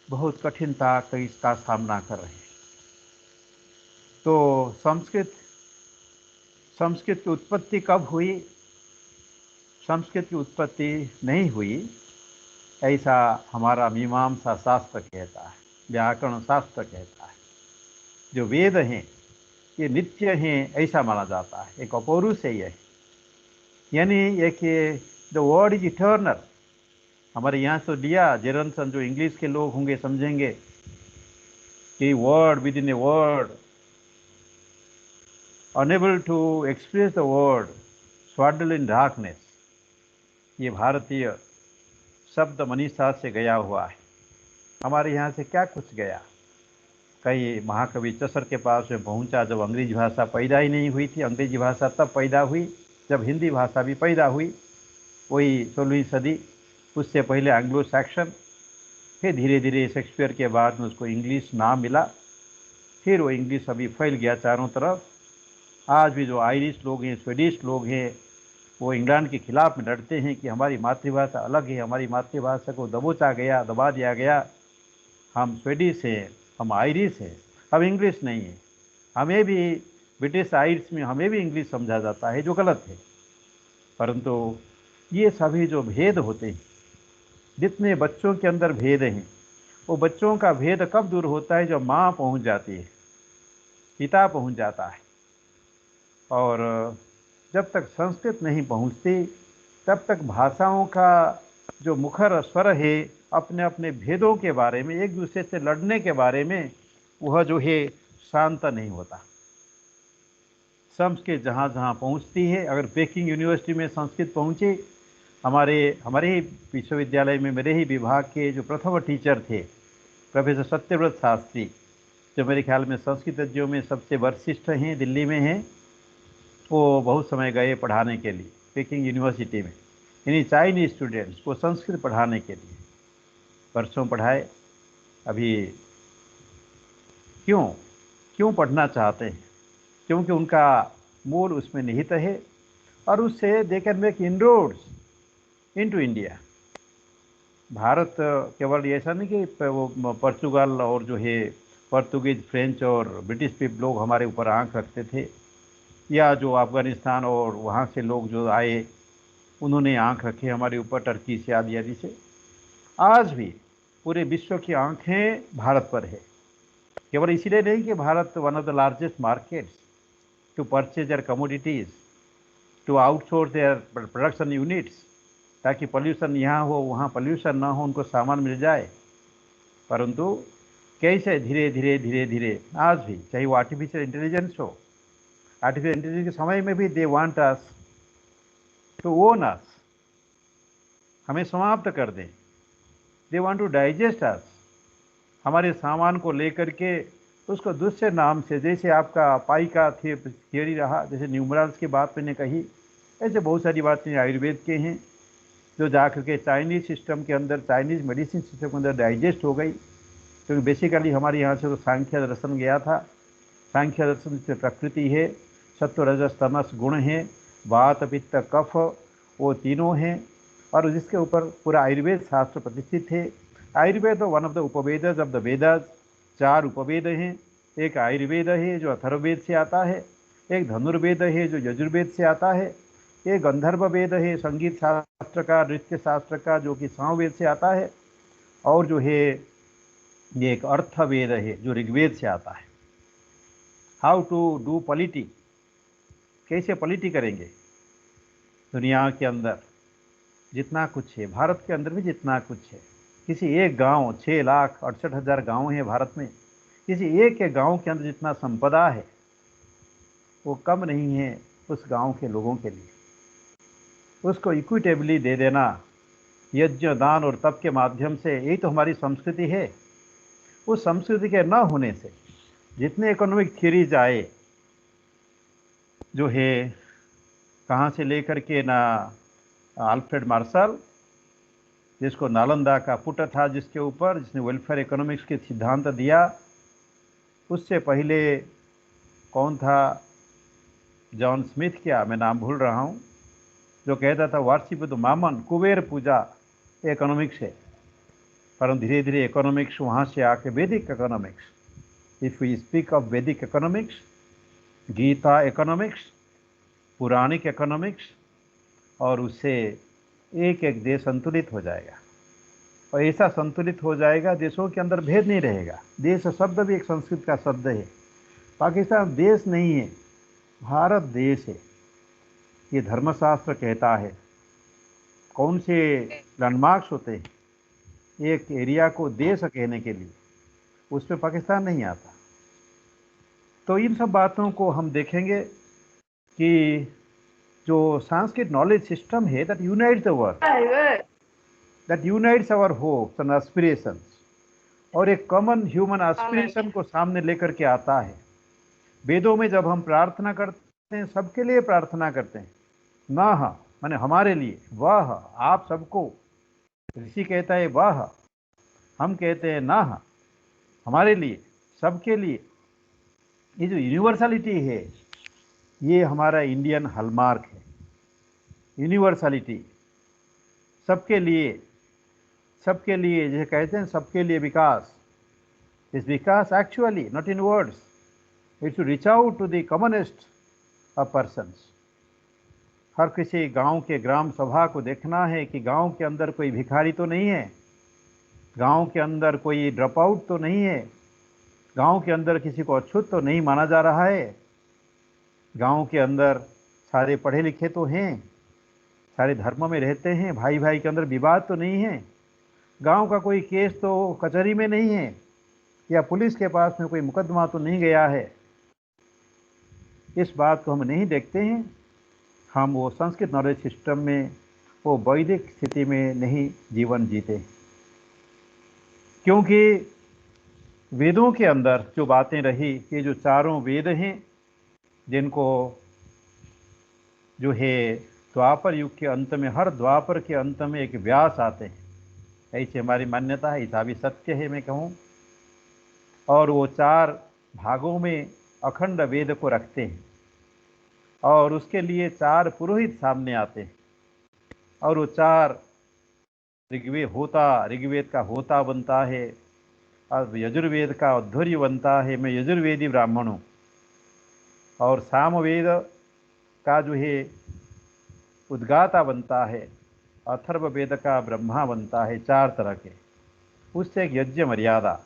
S3: बहुत कठिनता का इसका सामना कर रहे हैं। तो संस्कृत की उत्पत्ति कब हुई? संस्कृत की उत्पत्ति नहीं हुई ऐसा हमारा मीमांसा शास्त्र कहता है, व्याकरण शास्त्र कहता है। जो वेद हैं ये नित्य हैं ऐसा माना जाता है, एक अपौरुष है यह, यानी एक द वर्ड इज इटर्नल। हमारे यहाँ से लिया जेरनसन, जो इंग्लिश के लोग होंगे समझेंगे कि word within a word, unable to express the word, swaddle in darkness. ये भारतीय शब्द मनीषा से गया हुआ है। हमारे यहाँ से क्या कुछ गया। कई महाकवि चसर के पास में पहुँचा जब अंग्रेजी भाषा पैदा ही नहीं हुई थी। अंग्रेजी भाषा तब पैदा हुई जब हिंदी भाषा भी पैदा हुई, वही 16वीं सदी। उससे पहले एंग्लो सैक्सन, फिर धीरे धीरे शेक्सपियर के बाद में उसको इंग्लिश नाम मिला, फिर वो इंग्लिश अभी फैल गया चारों तरफ। आज भी जो आयरिश लोग हैं, स्वीडिश लोग हैं, वो इंग्लैंड के खिलाफ में लड़ते हैं कि हमारी मातृभाषा अलग है, हमारी मातृभाषा को दबोचा गया, दबा दिया गया। हम स्वीडिश हैं, हम आयरिश हैं, हम इंग्लिश नहीं है। हमें भी ब्रिटिश आयरिश में हमें भी इंग्लिश समझा जाता है, जो गलत है। परंतु ये सभी जो भेद होते हैं, जितने बच्चों के अंदर भेद हैं, वो बच्चों का भेद कब दूर होता है? जब माँ पहुँच जाती है, पिता पहुँच जाता है। और जब तक संस्कृत नहीं पहुँचती तब तक भाषाओं का जो मुखर स्वर है, अपने अपने भेदों के बारे में, एक दूसरे से लड़ने के बारे में, वह जो है शांत नहीं होता। संस्कृत जहाँ जहाँ पहुँचती है, अगर पेकिंग यूनिवर्सिटी में संस्कृत पहुँची, हमारे ही विश्वविद्यालय में मेरे ही विभाग के जो प्रथम टीचर थे प्रोफेसर सत्यव्रत शास्त्री, जो मेरे ख्याल में संस्कृतज्ञों में सबसे वरिष्ठ हैं, दिल्ली में हैं, वो बहुत समय गए पढ़ाने के लिए पेकिंग यूनिवर्सिटी में, यानी चाइनीज स्टूडेंट्स को संस्कृत पढ़ाने के लिए वर्षों पढ़ाए। अभी क्यों पढ़ना चाहते हैं? क्योंकि उनका मूल उसमें निहित है, और उससे they can make inroads into India. Bharat केवल ऐसा नहीं कि वो पोर्चुगल और जो है पोर्तुगीज, फ्रेंच और ब्रिटिश पीपल लोग हमारे ऊपर आंख रखते थे, या जो अफ़गानिस्तान और वहाँ से लोग जो आए उन्होंने आंख रखे हमारे ऊपर, टर्की से आदि आदि से। आज भी पूरे विश्व की आंखें भारत पर है। केवल इसलिए नहीं कि Bharat one of the largest markets to purchase their commodities, to outsource their production units, ताकि पोल्यूशन यहाँ हो वहाँ पोल्यूशन ना हो, उनको सामान मिल जाए। परंतु कैसे धीरे धीरे आज भी, चाहे वो आर्टिफिशियल इंटेलिजेंस हो, आर्टिफिशियल इंटेलिजेंस के समय में भी they want us to own us, हमें समाप्त कर दें। They want to digest us, हमारे सामान को लेकर के उसको दूसरे नाम से, जैसे आपका पाई का थियोरी रहा, जैसे न्यूमरल्स की बात मैंने कही, ऐसे बहुत सारी बातें आयुर्वेद के हैं जो जाकर के चाइनीज सिस्टम के अंदर, चाइनीज मेडिसिन सिस्टम के अंदर डाइजेस्ट हो गई। क्योंकि बेसिकली हमारे यहाँ से तो सांख्य दर्शन गया था। सांख्य दर्शन से प्रकृति है, सत्व रजस तमस गुण है, वात पित्त कफ, वो तीनों हैं। और जिसके ऊपर पूरा आयुर्वेद शास्त्र प्रतिष्ठित है। Ayurveda one of the Upavedas of the Vedas. 4 उपवेद हैं। एक आयुर्वेद है जो अथर्ववेद से आता है, एक धनुर्वेद है जो यजुर्वेद से आता है, एक गंधर्व वेद है संगीत शास्त्र का, नृत्य शास्त्र का, जो कि सामवेद से आता है, और जो है ये एक अर्थवेद है जो ऋग्वेद से आता है। हाउ टू डू पॉलिटी, कैसे पॉलिटी करेंगे। दुनिया के अंदर जितना कुछ है, भारत के अंदर भी जितना कुछ है, किसी एक गांव 6,68,000 गांव हैं भारत में, किसी एक के गांव के अंदर जितना संपदा है वो कम नहीं है उस गांव के लोगों के लिए। उसको इक्विटेबली दे देना यज्ञ दान और तप के माध्यम से, यही तो हमारी संस्कृति है। उस संस्कृति के न होने से जितने इकोनॉमिक थ्योरीज आए, जो है कहाँ से लेकर के ना अल्फ्रेड मार्शल, जिसको नालंदा का पुट था, जिसके ऊपर जिसने वेलफेयर इकोनॉमिक्स के सिद्धांत दिया, उससे पहले कौन था, जॉन स्मिथ, क्या मैं नाम भूल रहा हूँ, जो कहता था वर्शिप द मामन, कुबेर पूजा इकोनॉमिक्स है। परंतु धीरे धीरे इकोनॉमिक्स वहाँ से आके वैदिक economics, if we speak of वैदिक इकोनॉमिक्स, गीता इकोनॉमिक्स, पुराणिक इकोनॉमिक्स, और उससे एक एक देश संतुलित हो जाएगा। और ऐसा संतुलित हो जाएगा देशों के अंदर भेद नहीं रहेगा। देश शब्द भी एक संस्कृत का शब्द है। पाकिस्तान देश नहीं है, भारत देश है। ये धर्मशास्त्र कहता है। कौन से लैंडमार्क्स होते हैं एक एरिया को देश कहने के लिए, उसमें पाकिस्तान नहीं आता। तो इन सब बातों को हम देखेंगे कि जो संस्कृत नॉलेज सिस्टम है, that unites the world, that unites our hopes and aspirations, और एक कॉमन ह्यूमन एस्पिरेशन को सामने लेकर के आता है। वेदों में जब हम प्रार्थना करते हैं, सबके लिए प्रार्थना करते हैं, ना माने हमारे लिए, वह आप सबको। ऋषि कहता है वह, हम कहते हैं ना हमारे लिए, सबके लिए। ये जो यूनिवर्सलिटी है, ये हमारा इंडियन हॉलमार्क है। यूनिवर्सलिटी, सबके लिए, सबके लिए, जैसे कहते हैं सबके लिए विकास। This vikas actually not in words, it to reach out to the commonest of persons. हर किसी गांव के ग्राम सभा को देखना है कि गांव के अंदर कोई भिखारी तो नहीं है, गांव के अंदर कोई ड्रॉप आउट तो नहीं है, गांव के अंदर किसी को अछूत तो नहीं माना जा रहा है, गांव के अंदर सारे पढ़े लिखे तो हैं, सारे धर्म में रहते हैं, भाई भाई के अंदर विवाद तो नहीं है, गांव का कोई केस तो कचहरी में नहीं है, या पुलिस के पास में कोई मुकदमा तो नहीं गया है। इस बात को हम नहीं देखते हैं। हम वो संस्कृत नॉलेज सिस्टम में, वो वैदिक स्थिति में नहीं जीवन जीते, क्योंकि वेदों के अंदर जो बातें रही, ये जो चारों वेद हैं, जिनको जो है द्वापर युग के अंत में, हर द्वापर के अंत में एक व्यास आते हैं, ऐसी हमारी मान्यता है, ऐसा भी सत्य है मैं कहूँ। और वो 4 भागों में अखंड वेद को रखते हैं, और उसके लिए 4 पुरोहित सामने आते हैं, और वो 4 ऋग्वेद का होता बनता है, और यजुर्वेद का अध्वर्य बनता है, मैं यजुर्वेदी ब्राह्मण हूँ, और सामवेद का जो है उद्गाता बनता है, अथर्ववेद का ब्रह्मा बनता है, 4 तरह के। उससे एक यज्ञ मर्यादा,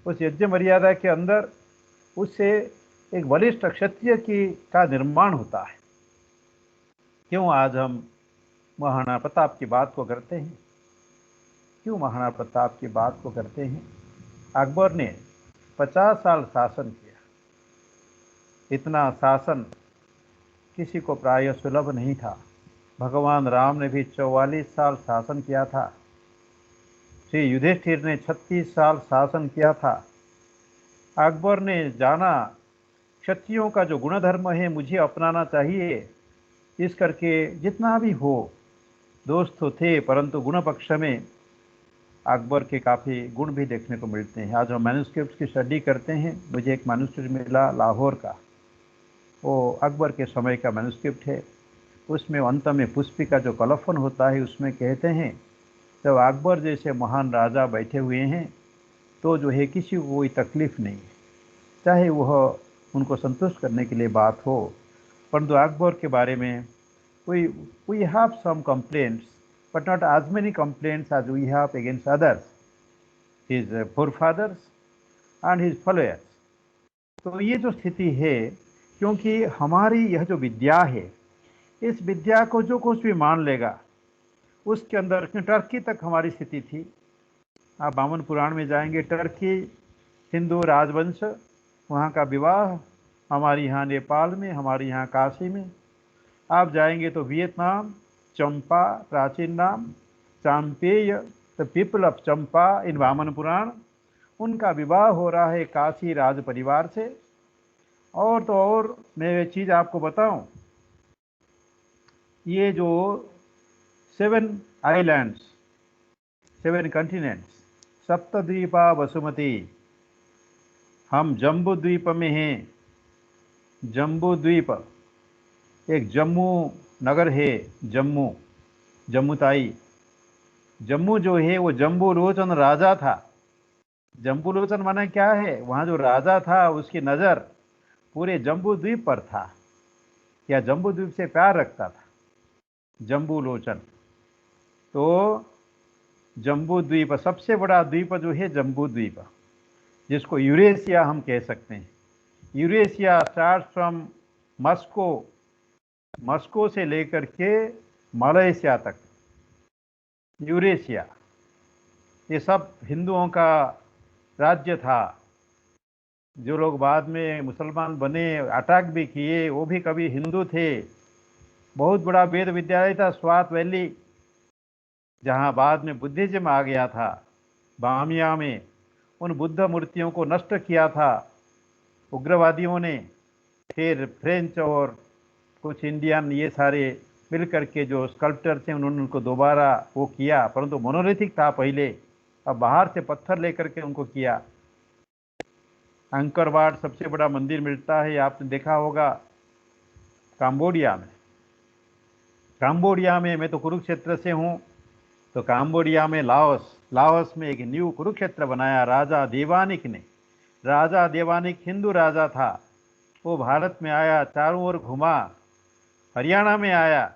S3: उस यज्ञ मर्यादा के अंदर उससे एक वरिष्ठ क्षत्रिय का निर्माण होता है। क्यों आज हम महाराणा प्रताप की बात को करते हैं? क्यों महाराणा प्रताप की बात को करते हैं? अकबर ने 50 साल शासन किया। इतना शासन किसी को प्राय सुलभ नहीं था। भगवान राम ने भी 44 साल शासन किया था। श्री युधिष्ठिर ने 36 साल शासन किया था। अकबर ने जाना क्षत्रियों का जो गुणधर्म है मुझे अपनाना चाहिए, इस करके जितना भी हो, दोस्त तो थे परंतु गुण पक्ष में अकबर के काफ़ी गुण भी देखने को मिलते हैं। आज हम मैन्यूस्क्रिप्ट की स्टडी करते हैं। मुझे एक मैन्यूस्क्रिप्ट मिला लाहौर का, वो अकबर के समय का मैन्यूस्क्रिप्ट है। उसमें अंत में पुष्पिका जो कलफन होता है उसमें कहते हैं जब अकबर जैसे महान राजा बैठे हुए हैं तो जो है किसी को कोई तकलीफ नहीं है, चाहे वह उनको संतुष्ट करने के लिए बात हो। परंतु अकबर के बारे में we have some complaints, but not as many complaints as we have against others, his forefathers and his followers. तो ये जो स्थिति है, क्योंकि हमारी यह जो विद्या है, इस विद्या को जो कुछ भी मान लेगा उसके अंदर टर्की तक हमारी स्थिति थी। आप वामन पुराण में जाएंगे, टर्की हिंदू राजवंश, वहाँ का विवाह हमारे यहाँ नेपाल में, हमारे यहाँ काशी में। आप जाएंगे तो वियतनाम, चंपा प्राचीन नाम, चांपेय द पीपल ऑफ चंपा इन वामन पुराण, उनका विवाह हो रहा है काशी राज परिवार से। और तो और मैं ये चीज़ आपको बताऊं, ये जो 7 आइलैंड्स, 7 कंटिनेंट्स, सप्तद्वीपा वसुमती, हम जम्बू द्वीप में हैं। जम्बू द्वीप एक जम्मू नगर है, जम्मूताई। जम्मू जो है वो जम्बू लोचन राजा था। जम्बू लोचन माना क्या है? वहाँ जो राजा था उसकी नज़र पूरे जम्बू द्वीप पर था, या जम्बू द्वीप से प्यार रखता था, जम्बू लोचन। तो जम्बू द्वीप सबसे बड़ा द्वीप जो है जम्बू द्वीप, जिसको यूरेशिया हम कह सकते हैं। यूरेशिया स्टार्ट फ्रॉम मस्को से लेकर के मलेशिया तक, यूरेशिया, ये सब हिंदुओं का राज्य था। जो लोग बाद में मुसलमान बने, अटैक भी किए, वो भी कभी हिंदू थे। बहुत बड़ा वेद विद्यालय था स्वात वैली, जहाँ बाद में बुद्धिज्म आ गया था। बामिया में उन बुद्ध मूर्तियों को नष्ट किया था उग्रवादियों ने। फिर फ्रेंच और कुछ इंडियन ये सारे मिल करके जो स्कल्प्टर थे उन्होंने उनको दोबारा वो किया, परंतु मोनोलिथिक था पहले, अब बाहर से पत्थर लेकर के उनको किया। अंकर वाट सबसे बड़ा मंदिर मिलता है, आपने देखा होगा, काम्बोडिया में। काम्बोडिया में, मैं तो कुरुक्षेत्र से हूँ, तो काम्बोडिया में लाओस में एक न्यू कुरुक्षेत्र बनाया राजा देवानिक ने। राजा देवानिक हिंदू राजा था, वो भारत में आया, चारों ओर घुमा, हरियाणा में आया।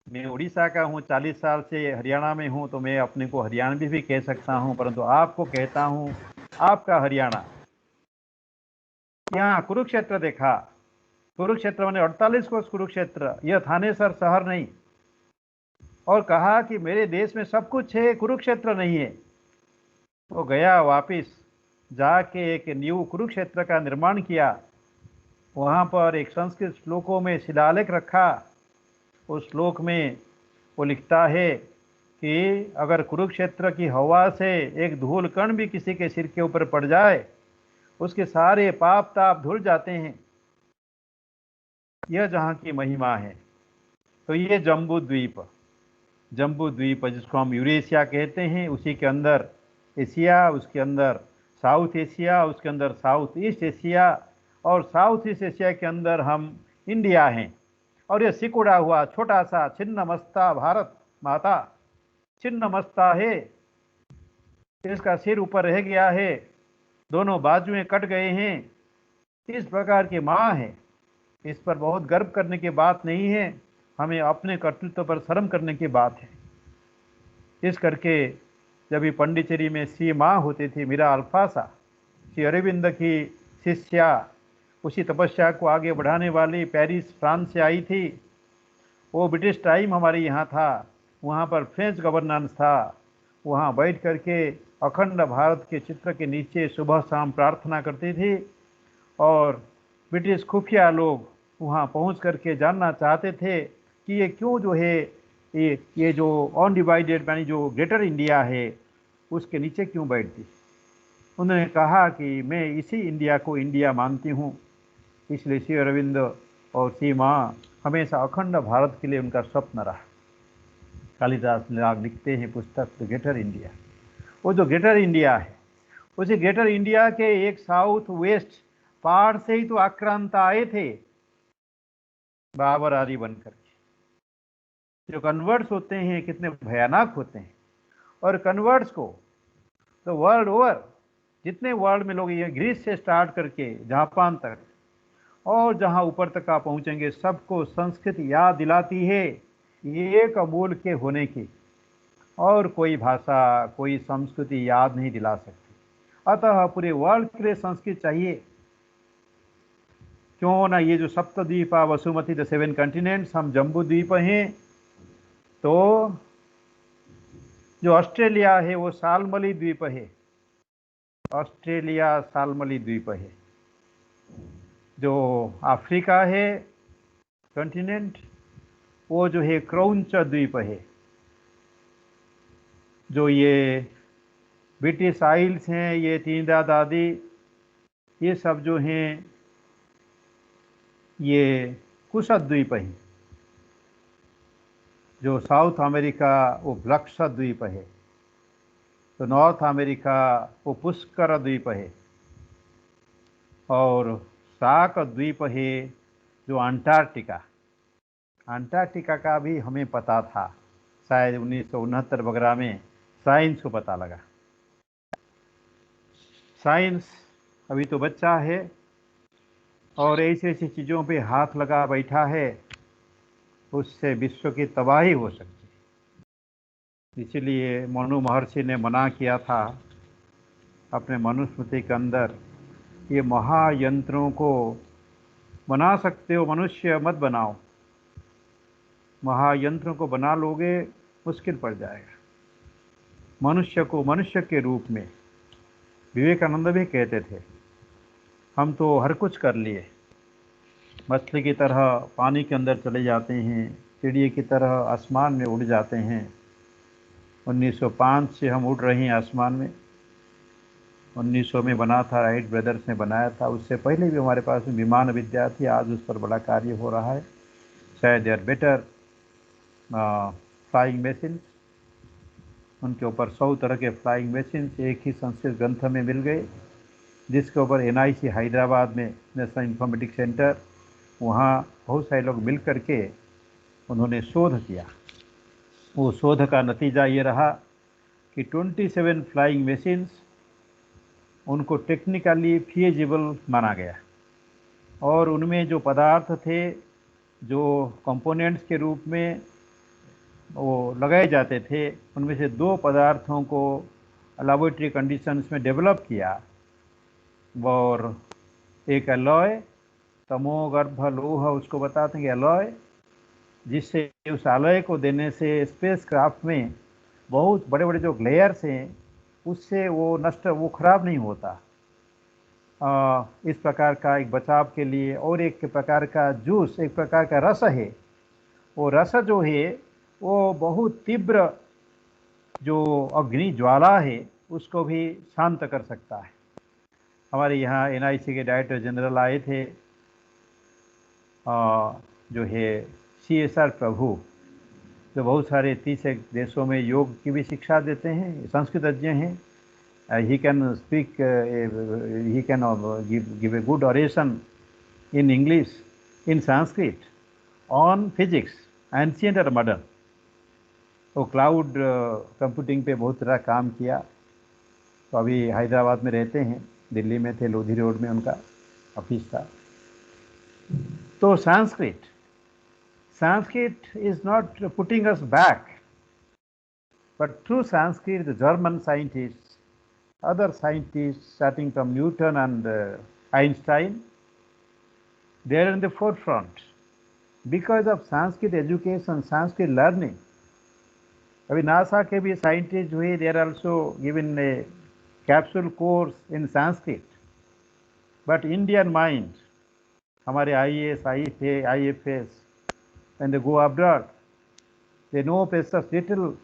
S3: मैं उड़ीसा का हूँ, 40 साल से हरियाणा में हूँ, तो मैं अपने को हरियाणवी भी कह सकता हूँ, परंतु आपको कहता हूँ आपका हरियाणा। यहाँ कुरुक्षेत्र देखा, कुरुक्षेत्र मैंने 48 कोस कुरुक्षेत्र, यह थानेसर शहर नहीं। और कहा कि मेरे देश में सब कुछ है, कुरुक्षेत्र नहीं है। वो गया वापिस, जाके एक न्यू कुरुक्षेत्र का निर्माण किया। वहाँ पर एक संस्कृत श्लोकों में शिलालेख रखा। उस श्लोक में वो लिखता है कि अगर कुरुक्षेत्र की हवा से एक धूल कण भी किसी के सिर के ऊपर पड़ जाए, उसके सारे पाप ताप धुल जाते हैं। यह जहाँ की महिमा है। तो ये जम्बू द्वीप जिसको हम यूरेशिया कहते हैं, उसी के अंदर एशिया, उसके अंदर साउथ एशिया, उसके अंदर साउथ ईस्ट एशिया, और साउथ ईस्ट एशिया के अंदर हम इंडिया हैं। और ये सिकुड़ा हुआ छोटा सा छिन्न मस्ता भारत माता, छिन्न मस्ता है, इसका सिर ऊपर रह गया है, दोनों बाजुएं कट गए हैं, इस प्रकार की माँ है। इस पर बहुत गर्व करने की बात नहीं है, हमें अपने कर्तृत्व पर शर्म करने की बात है। इस करके जब भी पंडिचेरी में सी माँ होती थी, मीरा अल्फासा, श्री अरविंद की शिष्या, उसी तपस्या को आगे बढ़ाने वाली, पेरिस फ्रांस से आई थी। वो ब्रिटिश टाइम हमारे यहाँ था, वहाँ पर फ्रेंच गवर्नेंस था। वहाँ बैठ करके अखंड भारत के चित्र के नीचे सुबह शाम प्रार्थना करती थी, और ब्रिटिश खुफिया लोग वहाँ पहुँच करके जानना चाहते थे कि ये क्यों जो है ये जो अनडिवाइडेड यानी जो ग्रेटर इंडिया है उसके नीचे क्यों बैठती। उन्होंने कहा कि मैं इसी इंडिया को इंडिया मानती हूँ, इसलिए श्री अरविंद और श्री माँ हमेशा अखंड भारत के लिए उनका स्वप्न रहा। कालिदास लिखते हैं पुस्तक द ग्रेटर इंडिया। वो जो ग्रेटर इंडिया है, उसी ग्रेटर इंडिया के एक साउथ वेस्ट पहाड़ से ही तो आक्रांत आए थे। बाबर आदि बनकर के। जो कन्वर्ट्स होते हैं कितने भयानक होते हैं, और कन्वर्ट्स को तो वर्ल्ड ओवर जितने वर्ल्ड में लोग, ये ग्रीस से स्टार्ट करके जापान तक और जहां ऊपर तक आप पहुंचेंगे, सबको संस्कृत याद दिलाती है एक अमूल के होने की, और कोई भाषा कोई संस्कृति याद नहीं दिला सकती। अतः पूरे वर्ल्ड के लिए संस्कृत चाहिए। क्यों ना ये जो सप्तद्वीपा वसुमती द 7 कॉन्टिनेंट्स, हम जम्बू द्वीप हैं, तो जो ऑस्ट्रेलिया है वो सालमली द्वीप है, ऑस्ट्रेलिया सालमली द्वीप है। जो अफ्रीका है कॉन्टिनेंट, वो जो है क्राउंच द्वीप है। जो ये ब्रिटिश आइल्स हैं, ये त्रिनिदाद आदि, ये सब जो हैं ये कुश द्वीप है। जो साउथ अमेरिका वो ब्लक्ष द्वीप है, तो नॉर्थ अमेरिका वो पुष्कर द्वीप है, और साक द्वीप है जो अंटार्कटिका। अंटार्कटिका का भी हमें पता था, शायद 1969 वगैरह में साइंस को पता लगा। साइंस अभी तो बच्चा है और ऐसी ऐसी चीज़ों पे हाथ लगा बैठा है, उससे विश्व की तबाही हो सकती है। इसलिए मनु महर्षि ने मना किया था अपने मनुस्मृति के अंदर, ये महायंत्रों को बना सकते हो, मनुष्य मत बनाओ। महायंत्रों को बना लोगे मुश्किल पड़ जाएगा। मनुष्य को मनुष्य के रूप में, विवेकानंद भी कहते थे, हम तो हर कुछ कर लिए, मछली की तरह पानी के अंदर चले जाते हैं, चिड़िए की तरह आसमान में उड़ जाते हैं। 1905 से हम उड़ रहे हैं आसमान में। 1900 में बना था, राइट ब्रदर्स ने बनाया था। उससे पहले भी हमारे पास विमान विद्या थी, आज उस पर बड़ा कार्य हो रहा है। शायद they are better flying machine, उनके ऊपर 100 तरह के फ्लाइंग मशीन एक ही संस्कृत ग्रंथ में मिल गए, जिसके ऊपर NIC हैदराबाद में, नेशनल इंफॉर्मेटिक्स सेंटर, वहाँ बहुत सारे लोग मिल कर के उन्होंने शोध किया। वो शोध का नतीजा ये रहा कि 27 फ्लाइंग मशीन्स उनको टेक्निकली फिजिबल माना गया, और उनमें जो पदार्थ थे, जो कंपोनेंट्स के रूप में वो लगाए जाते थे, उनमें से 2 पदार्थों को लैबोरेटरी कंडीशंस में डेवलप किया, और एक अलॉय, तमोगर्भ लोह उसको बताते हैं कि अलॉय, जिससे उस अलॉय को देने से स्पेस क्राफ्ट में बहुत बड़े बड़े जो ग्लेयर्स हैं उससे वो नष्ट, वो खराब नहीं होता। इस प्रकार का एक बचाव के लिए। और एक प्रकार का जूस, एक प्रकार का रस है, वो रस जो है वो बहुत तीव्र जो अग्नि ज्वाला है उसको भी शांत कर सकता है। हमारे यहाँ NIC के डायरेक्टर जनरल आए थे, जो है CSR प्रभु, जो बहुत सारे 30 देशों में योग की भी शिक्षा देते हैं, संस्कृतज्ञ हैं। He can speak, he can give a good oration in English, in Sanskrit, on physics, ancient और modern। वो क्लाउड कंप्यूटिंग पे बहुत तरह काम किया। तो अभी हैदराबाद में रहते हैं, दिल्ली में थे, लोधी रोड में उनका ऑफिस था। तो Sanskrit is not putting us back, but through Sanskrit the German scientists, other scientists starting from Newton and Einstein, they are in the forefront because of Sanskrit education, Sanskrit learning. अभी NASA के भी scientist हुए, they are also given a capsule course in Sanskrit. But Indian mind, हमारे IAS, IFS, when they go abroad, they know precious little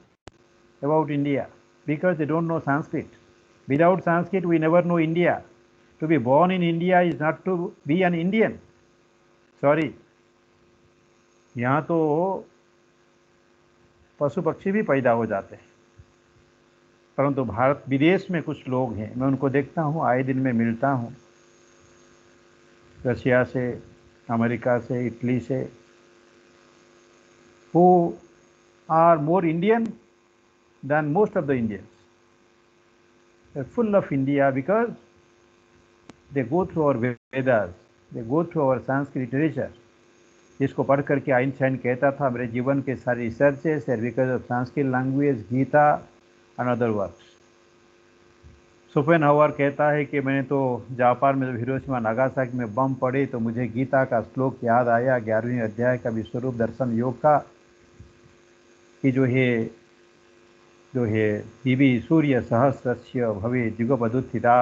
S3: about India because they don't know Sanskrit. Without Sanskrit, we never know India. To be born in India is not to be an Indian. Sorry. यहाँ तो पशु पक्षी भी पैदा हो जाते हैं, परंतु भारत विदेश में कुछ लोग हैं, मैं उनको देखता हूँ, आए दिन में मिलता हूँ, रशिया से, अमेरिका से, इटली से, who are more Indian than most of the Indians. They're full of India because they go through our Vedas, they go through our Sanskrit literature. जिसको पढ़ करके आइंस्टाइन कहता था मेरे जीवन के सारे researches are because of Sanskrit language, Gita and other works. Schopenhauer कहता है कि मैंने तो जापान में जब हिरोशिमा नागासाकी में बम पड़े तो मुझे गीता का श्लोक याद आया, 11वें अध्याय का विश्वरूप दर्शन योग का, कि जो है दिवि सूर्य सहस्रस्य भवे जुगपदुत्थिता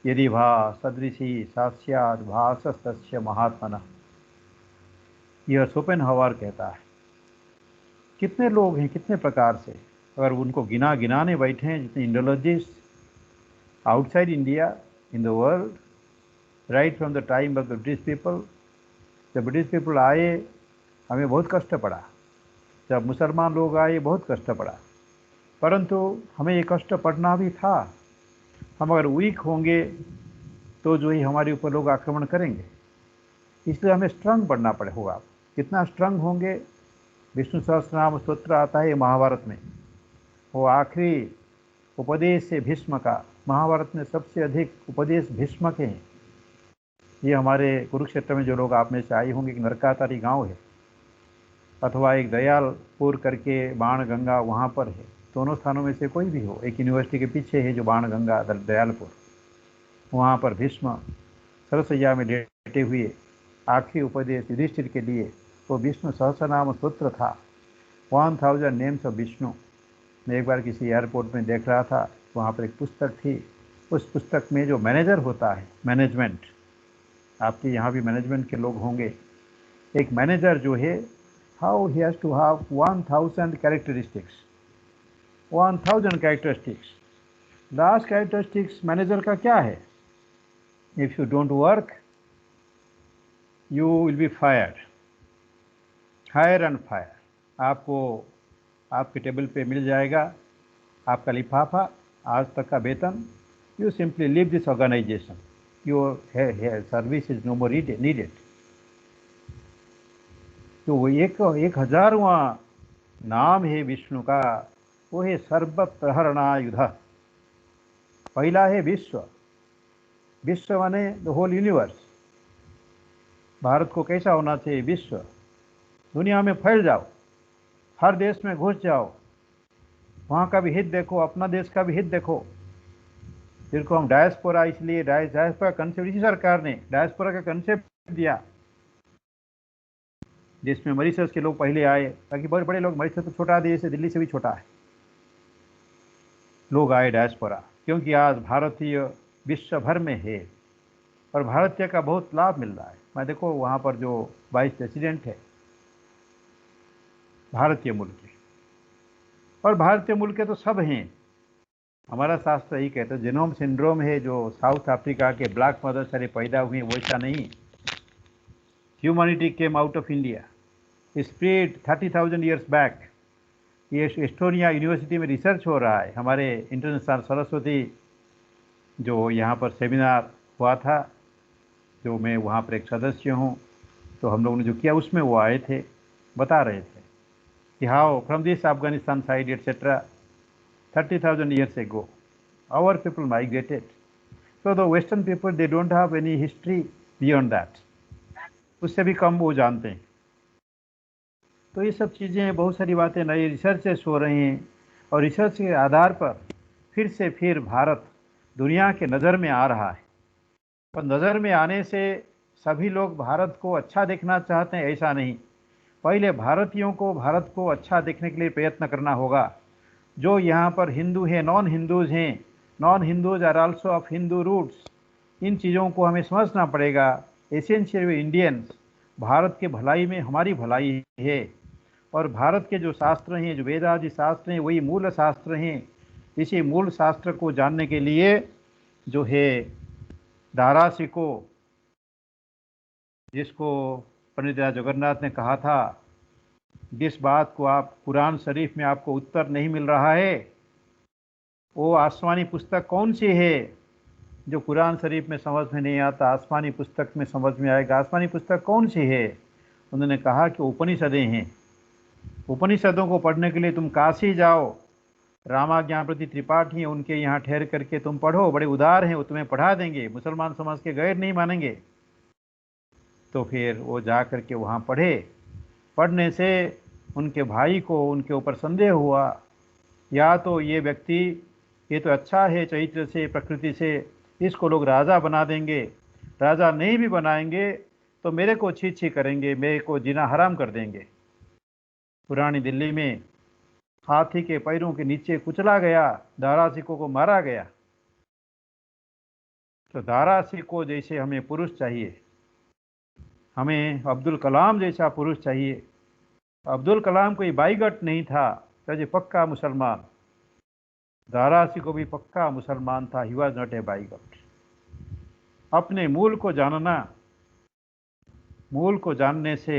S3: यदि भा सदृशी सास्याद भासस्तस्य महात्मनः। यह शोपेनहावर कहता है। कितने लोग हैं, कितने प्रकार से, अगर उनको गिनाने बैठे हैं, जितने Indologist outside India in the world, right from the time of the British people. जब ब्रिटिश पीपल आए हमें बहुत कष्ट पड़ा, जब मुसलमान लोग आए बहुत कष्ट पड़ा, परंतु हमें ये कष्ट पड़ना भी था। हम अगर वीक होंगे तो जो ही हमारे ऊपर लोग आक्रमण करेंगे, इसलिए हमें स्ट्रांग बनना होगा। कितना स्ट्रांग होंगे? विष्णु सहस्रनाम स्तोत्र आता है महाभारत में, वो आखिरी उपदेश से भीष्म का, महाभारत में सबसे अधिक उपदेश भीष्म के हैं। ये हमारे कुरुक्षेत्र में जो लोग आप में से आए होंगे, एक नरकातारी गांव है, अथवा एक दयालपुर करके बाण गंगा वहाँ पर है, दोनों स्थानों में से कोई भी हो। एक यूनिवर्सिटी के पीछे है जो बाण गंगा दयालपुर, वहाँ पर भीष्म सरसैया में लेटे हुए आखिरी उपदेश युधिष्ठिर के लिए वो विष्णु सहस्रनाम स्तोत्र था, 1000 नेम्स ऑफ विष्णु। मैं एक बार किसी एयरपोर्ट में देख रहा था, वहाँ पर एक पुस्तक थी, उस पुस्तक में जो मैनेजर होता है, मैनेजमेंट, आपके यहाँ भी मैनेजमेंट के लोग होंगे, एक मैनेजर जो है, how he has to have 1000 characteristics, 1000 characteristics. Last characteristics manager का क्या है? If you don't work you will be fired, hire and fire. आपको आपके टेबल पे मिल जाएगा आपका लिफाफा, आज तक का वेतन। You simply leave this organisation, your service is no more needed. तो वो 1000वां नाम है विष्णु का, वो है सर्वप्रहरणायुध। पहला है विश्व, विश्व माने द होल यूनिवर्स। भारत को कैसा होना चाहिए? विश्व, दुनिया में फैल जाओ, हर देश में घुस जाओ, वहाँ का भी हित देखो, अपना देश का भी हित देखो। जिनको हम डायस्पोरा, इसलिए डायस्पोरा कंसेप्ट इसी सरकार ने डायस्पोरा का कंसेप्ट दिया, जिसमें मॉरिशस के लोग पहले आए, ताकि बड़े बड़े लोग, मॉरिशस तो छोटा देश है, दिल्ली से भी छोटा है, लोग आए डायस्पोरा, क्योंकि आज भारतीय विश्व भर में है और भारतीय का बहुत लाभ मिल रहा है। मैं देखो वहाँ पर जो वाइस प्रेसिडेंट है भारतीय मूल के, और भारतीय मूल के तो सब हैं। हमारा शास्त्र यही कहता है, जेनोम सिंड्रोम है जो साउथ अफ्रीका के ब्लैक मदर से पैदा हुए, वैसा नहीं। Humanity came out of India, spread 30,000 years back. ये एस्टोनिया यूनिवर्सिटी में रिसर्च हो रहा है, हमारे इंटरनेशनल सरस्वती जो यहाँ पर सेमिनार हुआ था, जो मैं वहाँ पर एक सदस्य हूँ, तो हम लोगों ने जो किया उसमें वो आए थे, बता रहे थे कि how from this Afghanistan side etcetera 30,000 years ago our people migrated. So the western people, they don't have any history beyond that. उससे भी कम वो जानते हैं। तो ये सब चीज़ें, बहुत सारी बातें, नई रिसर्चेस हो रही हैं, और रिसर्च के आधार पर फिर भारत दुनिया के नज़र में आ रहा है। पर नज़र में आने से सभी लोग भारत को अच्छा देखना चाहते हैं, ऐसा नहीं। पहले भारतीयों को भारत को अच्छा देखने के लिए प्रयत्न करना होगा। जो यहाँ पर हिंदू हैं, नॉन हिंदूज़ हैं, non Hindus are also of Hindu roots, इन चीज़ों को हमें समझना पड़ेगा। एसेंशियल इंडियंस, भारत के भलाई में हमारी भलाई है, और भारत के जो शास्त्र हैं, जो वेद आदि शास्त्र हैं, वही मूल शास्त्र हैं। इसी मूल शास्त्र को जानने के लिए जो है दारासिको, जिसको पंडित जगन्नाथ ने कहा था, जिस बात को आप कुरान शरीफ में आपको उत्तर नहीं मिल रहा है, वो आसमानी पुस्तक कौन सी है जो कुरान शरीफ में समझ में नहीं आता, आसमानी पुस्तक में समझ में आएगा। आसमानी पुस्तक कौन सी है? उन्होंने कहा कि उपनिषदें हैं। उपनिषदों को पढ़ने के लिए तुम काशी जाओ, रामाज्ञाप्रति त्रिपाठी हैं, उनके यहाँ ठहर करके तुम पढ़ो, बड़े उदार हैं, वो तुम्हें पढ़ा देंगे, मुसलमान समाज के गैर नहीं मानेंगे। तो फिर वो जा करके वहाँ पढ़े। पढ़ने से उनके भाई को उनके ऊपर संदेह हुआ, या तो ये व्यक्ति ये तो अच्छा है चरित्र से, प्रकृति से, इसको लोग राजा बना देंगे, राजा नहीं भी बनाएंगे तो मेरे को छी छी करेंगे, मेरे को जीना हराम कर देंगे। पुरानी दिल्ली में हाथी के पैरों के नीचे कुचला गया, दारा सिकों को मारा गया। तो दारा सिकों जैसे हमें पुरुष चाहिए, हमें अब्दुल कलाम जैसा पुरुष चाहिए। अब्दुल कलाम कोई बाईगट नहीं था, तो पक्का मुसलमान। दारा सिकों भी पक्का मुसलमान था, ही वॉज नॉट ए बाईगट। अपने मूल को जानना, मूल को जानने से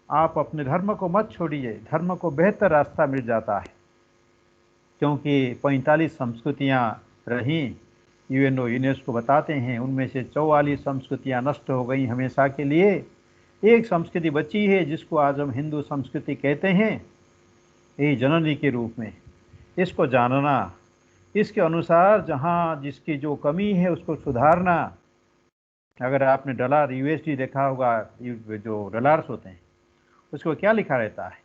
S3: आप अपने धर्म को मत छोड़िए, धर्म को बेहतर रास्ता मिल जाता है। क्योंकि 45 संस्कृतियाँ रहीं, यूनेस्को बताते हैं, उनमें से 44 संस्कृतियाँ नष्ट हो गई हमेशा के लिए। एक संस्कृति बची है जिसको आज हम हिंदू संस्कृति कहते हैं, यही जननी के रूप में। इसको जानना, इसके अनुसार जहाँ जिसकी जो कमी है उसको सुधारना। अगर आपने डॉलर यूएसडी देखा होगा, जो डॉलर्स होते हैं, उसको क्या लिखा रहता है?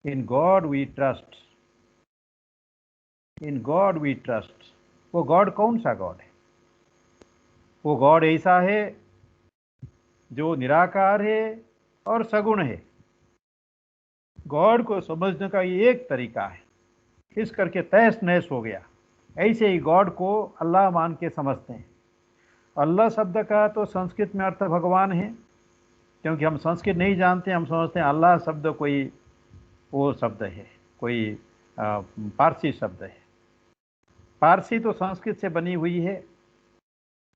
S3: In God we trust, in God we trust. वो गॉड कौन सा गॉड है? वो गॉड ऐसा है जो निराकार है और सगुण है। गॉड को समझने का ये एक तरीका है, इस करके तहस नहस हो गया। ऐसे ही गॉड को अल्लाह मान के समझते हैं। अल्लाह शब्द का तो संस्कृत में अर्थ भगवान है, क्योंकि हम संस्कृत नहीं जानते, हम समझते हैं अल्लाह शब्द कोई वो शब्द है, कोई पारसी शब्द है। पारसी तो संस्कृत से बनी हुई है।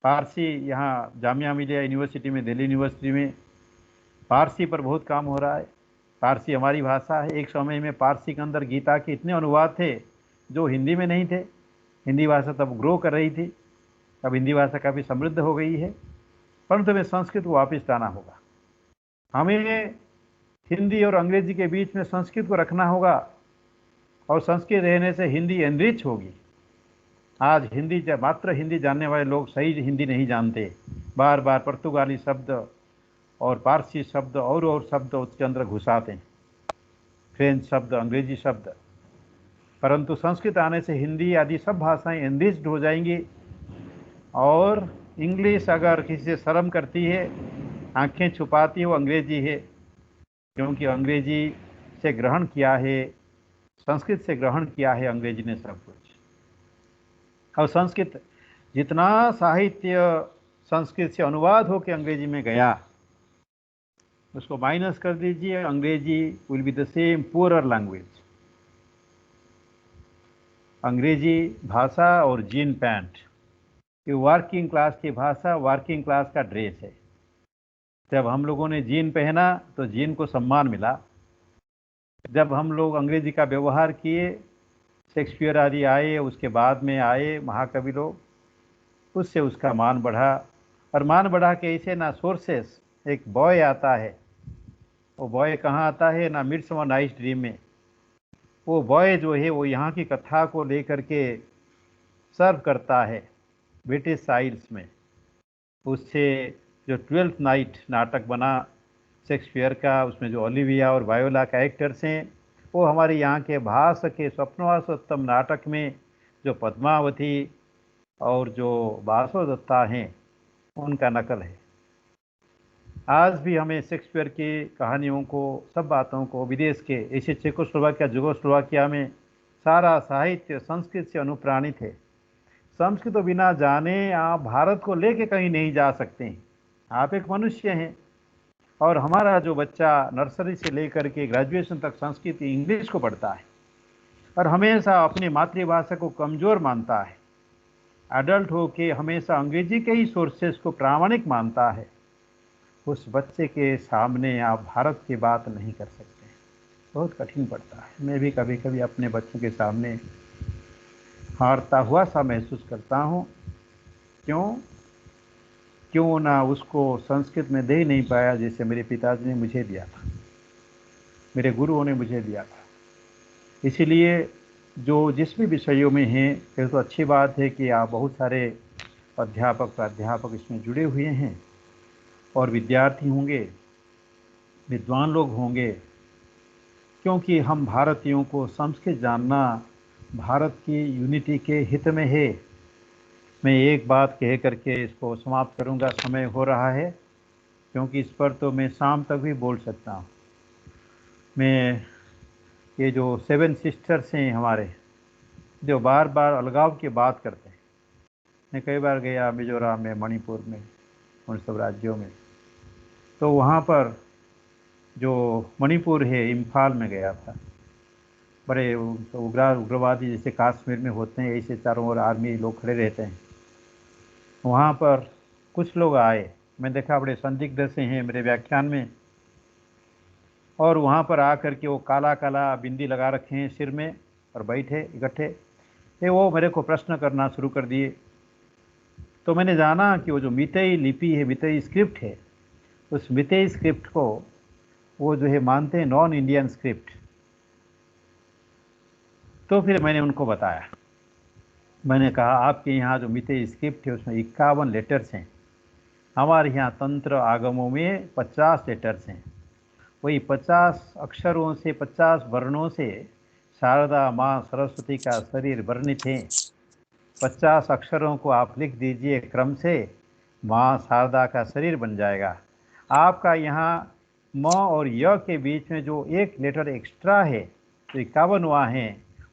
S3: पारसी यहाँ जामिया मिलिया यूनिवर्सिटी में, दिल्ली यूनिवर्सिटी में पारसी पर बहुत काम हो रहा है। पारसी हमारी भाषा है। एक समय में पारसी के अंदर गीता के इतने अनुवाद थे जो हिंदी में नहीं थे। हिंदी भाषा तब ग्रो कर रही थी, अब हिंदी भाषा काफ़ी समृद्ध हो गई है, परंतु हमें संस्कृत को वापस लाना होगा। हमें हिंदी और अंग्रेजी के बीच में संस्कृत को रखना होगा, और संस्कृत रहने से हिंदी एनरिच होगी। आज हिंदी मात्र हिंदी जानने वाले लोग सही हिंदी नहीं जानते, बार बार पुर्तगाली शब्द और पारसी शब्द और शब्द उसके अंदर घुसाते हैं, फ्रेंच शब्द, अंग्रेजी शब्द। परंतु संस्कृत आने से हिंदी आदि सब भाषाएं एनरिच्ड हो जाएंगी। और इंग्लिश अगर किसी से शर्म करती है, आंखें छुपाती है, वो अंग्रेजी है, क्योंकि अंग्रेजी से ग्रहण किया है, संस्कृत से ग्रहण किया है अंग्रेजी ने सब कुछ। और संस्कृत जितना साहित्य संस्कृत से अनुवाद होकर अंग्रेजी में गया, उसको माइनस कर दीजिए, अंग्रेजी will be the same poorer language. अंग्रेजी भाषा और जीन पैंट, ये वर्किंग क्लास की भाषा, वर्किंग क्लास का ड्रेस है। जब हम लोगों ने जीन पहना तो जीन को सम्मान मिला। जब हम लोग अंग्रेजी का व्यवहार किए, शेक्सपियर आदि आए, उसके बाद में आए महाकवि लोग, उससे उसका मान बढ़ा। और मान बढ़ा के ऐसे ना सोर्सेस, एक बॉय आता है, वो बॉय कहाँ आता है? ना मिडसमर नाइट्स ड्रीम में। वो बॉय जो है वो यहाँ की कथा को लेकर के सर्व करता है ब्रिटिश साइड्स में। उससे जो 12th नाइट नाटक बना शेक्सपियर का, उसमें जो ओलिविया और वायोला कैरेक्टर्स हैं, वो हमारे यहाँ के भास के स्वप्नवासोत्तम नाटक में जो पद्मावती और जो बासोदत्ता हैं, उनका नकल है। आज भी हमें शेक्सपियर की कहानियों को, सब बातों को विदेश के, ऐसे चेकोस्लोवाकिया, जुगोस्लोवाकिया में सारा साहित्य संस्कृत से अनुप्राणित है। संस्कृत तो बिना जाने आप भारत को लेके कहीं नहीं जा सकते हैं। आप एक मनुष्य हैं, और हमारा जो बच्चा नर्सरी से लेकर के ग्रेजुएशन तक संस्कृत इंग्लिश को पढ़ता है और हमेशा अपनी मातृभाषा को कमज़ोर मानता है, एडल्ट हो के हमेशा अंग्रेजी के ही सोर्सेस को प्रामाणिक मानता है, उस बच्चे के सामने आप भारत की बात नहीं कर सकते। बहुत कठिन पड़ता है। मैं भी कभी कभी अपने बच्चों के सामने हारता हुआ सा महसूस करता हूँ। क्यों ना उसको संस्कृत में दे ही नहीं पाया जैसे मेरे पिताजी ने मुझे दिया था। मेरे गुरुओं ने मुझे दिया था। इसीलिए जो जिस भी विषयों में हैं, फिर तो अच्छी बात है कि आप बहुत सारे अध्यापक प्राध्यापक इसमें जुड़े हुए हैं और विद्यार्थी होंगे, विद्वान लोग होंगे, क्योंकि हम भारतीयों को संस्कृत जानना भारत की यूनिटी के हित में है। मैं एक बात कह करके इसको समाप्त करूंगा, समय हो रहा है, क्योंकि इस पर तो मैं शाम तक भी बोल सकता हूँ। मैं ये जो 7 सिस्टर्स हैं हमारे, जो बार बार अलगाव की बात करते हैं, मैं कई बार गया मिजोरम में, मणिपुर में, उन सब राज्यों में, तो वहाँ पर जो मणिपुर है, इम्फाल में गया था, बड़े उग्रवादी जैसे कश्मीर में होते हैं, ऐसे चारों ओर आर्मी लोग खड़े रहते हैं। वहाँ पर कुछ लोग आए, मैं देखा बड़े संदिग्ध से हैं मेरे व्याख्यान में, और वहाँ पर आकर के वो काला काला बिंदी लगा रखे हैं सिर में और बैठे इकट्ठे, ये वो मेरे को प्रश्न करना शुरू कर दिए। तो मैंने जाना कि वो जो मितेई लिपि है, मितेई स्क्रिप्ट है, उस मितेई स्क्रिप्ट को वो जो है मानते हैं नॉन इंडियन स्क्रिप्ट। तो फिर मैंने उनको बताया, मैंने कहा आपके यहाँ जो मितेई स्क्रिप्ट है उसमें 51 लेटर्स हैं, हमारे यहाँ तंत्र आगमों में 50 लेटर्स हैं। वही 50 अक्षरों से, 50 वर्णों से शारदा माँ सरस्वती का शरीर वर्णित है। 50 अक्षरों को आप लिख दीजिए क्रम से, माँ शारदा का शरीर बन जाएगा। आपका यहाँ म और य के बीच में जो एक लेटर एक्स्ट्रा है, जो 51वां है,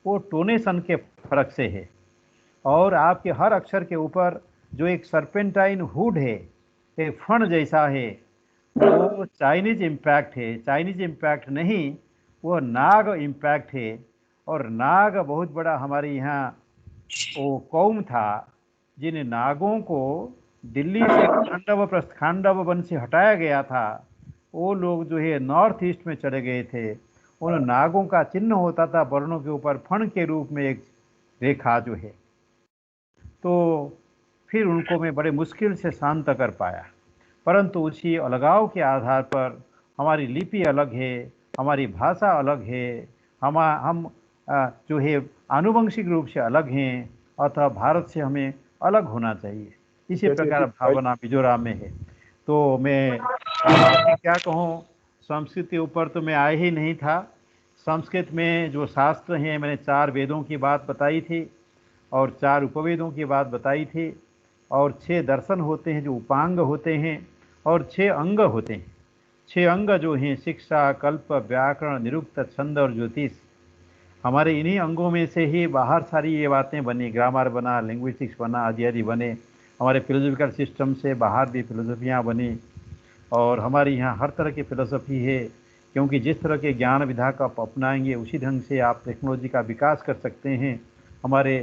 S3: वो टोनेशन के फर्क से है। और आपके हर अक्षर के ऊपर जो एक सर्पेंटाइन हुड है, एक फण जैसा है, वो चाइनीज इम्पैक्ट है। चाइनीज इम्पैक्ट नहीं, वो नाग इम्पैक्ट है। और नाग बहुत बड़ा हमारे यहाँ वो कौम था, जिन नागों को दिल्ली से खांडव वन से हटाया गया था। वो लोग जो है नॉर्थ ईस्ट में चले गए थे। उन नागों का चिन्ह होता था वर्णों के ऊपर फण के रूप में एक रेखा जो है। तो फिर उनको मैं बड़े मुश्किल से शांत कर पाया, परंतु उसी अलगाव के आधार पर हमारी लिपि अलग है, हमारी भाषा अलग है, हम जो है आनुवंशिक रूप से अलग हैं, अतः भारत से हमें अलग होना चाहिए। इसी प्रकार भावना मिजोरम में है। तो मैं क्या कहूँ, संस्कृत के ऊपर तो मैं आया ही नहीं था। संस्कृत में जो शास्त्र हैं, मैंने 4 वेदों की बात बताई थी और 4 उपवेदों की बात बताई थी, और 6 दर्शन होते हैं जो उपांग होते हैं, और 6 अंग होते हैं। 6 अंग जो हैं शिक्षा, कल्प, व्याकरण, निरुक्त, छंद और ज्योतिष। हमारे इन्हीं अंगों में से ही बाहर सारी ये बातें बनी, ग्रामर बना, लिंग्विस्टिक्स बना, आदि आदि बने। हमारे फिलोसफिकल सिस्टम से बाहर भी फिलोसफियाँ बनी, और हमारे यहाँ हर तरह की फिलोसफी है, क्योंकि जिस तरह के ज्ञान विधा का आप अपनाएंगे उसी ढंग से आप टेक्नोलॉजी का विकास कर सकते हैं। हमारे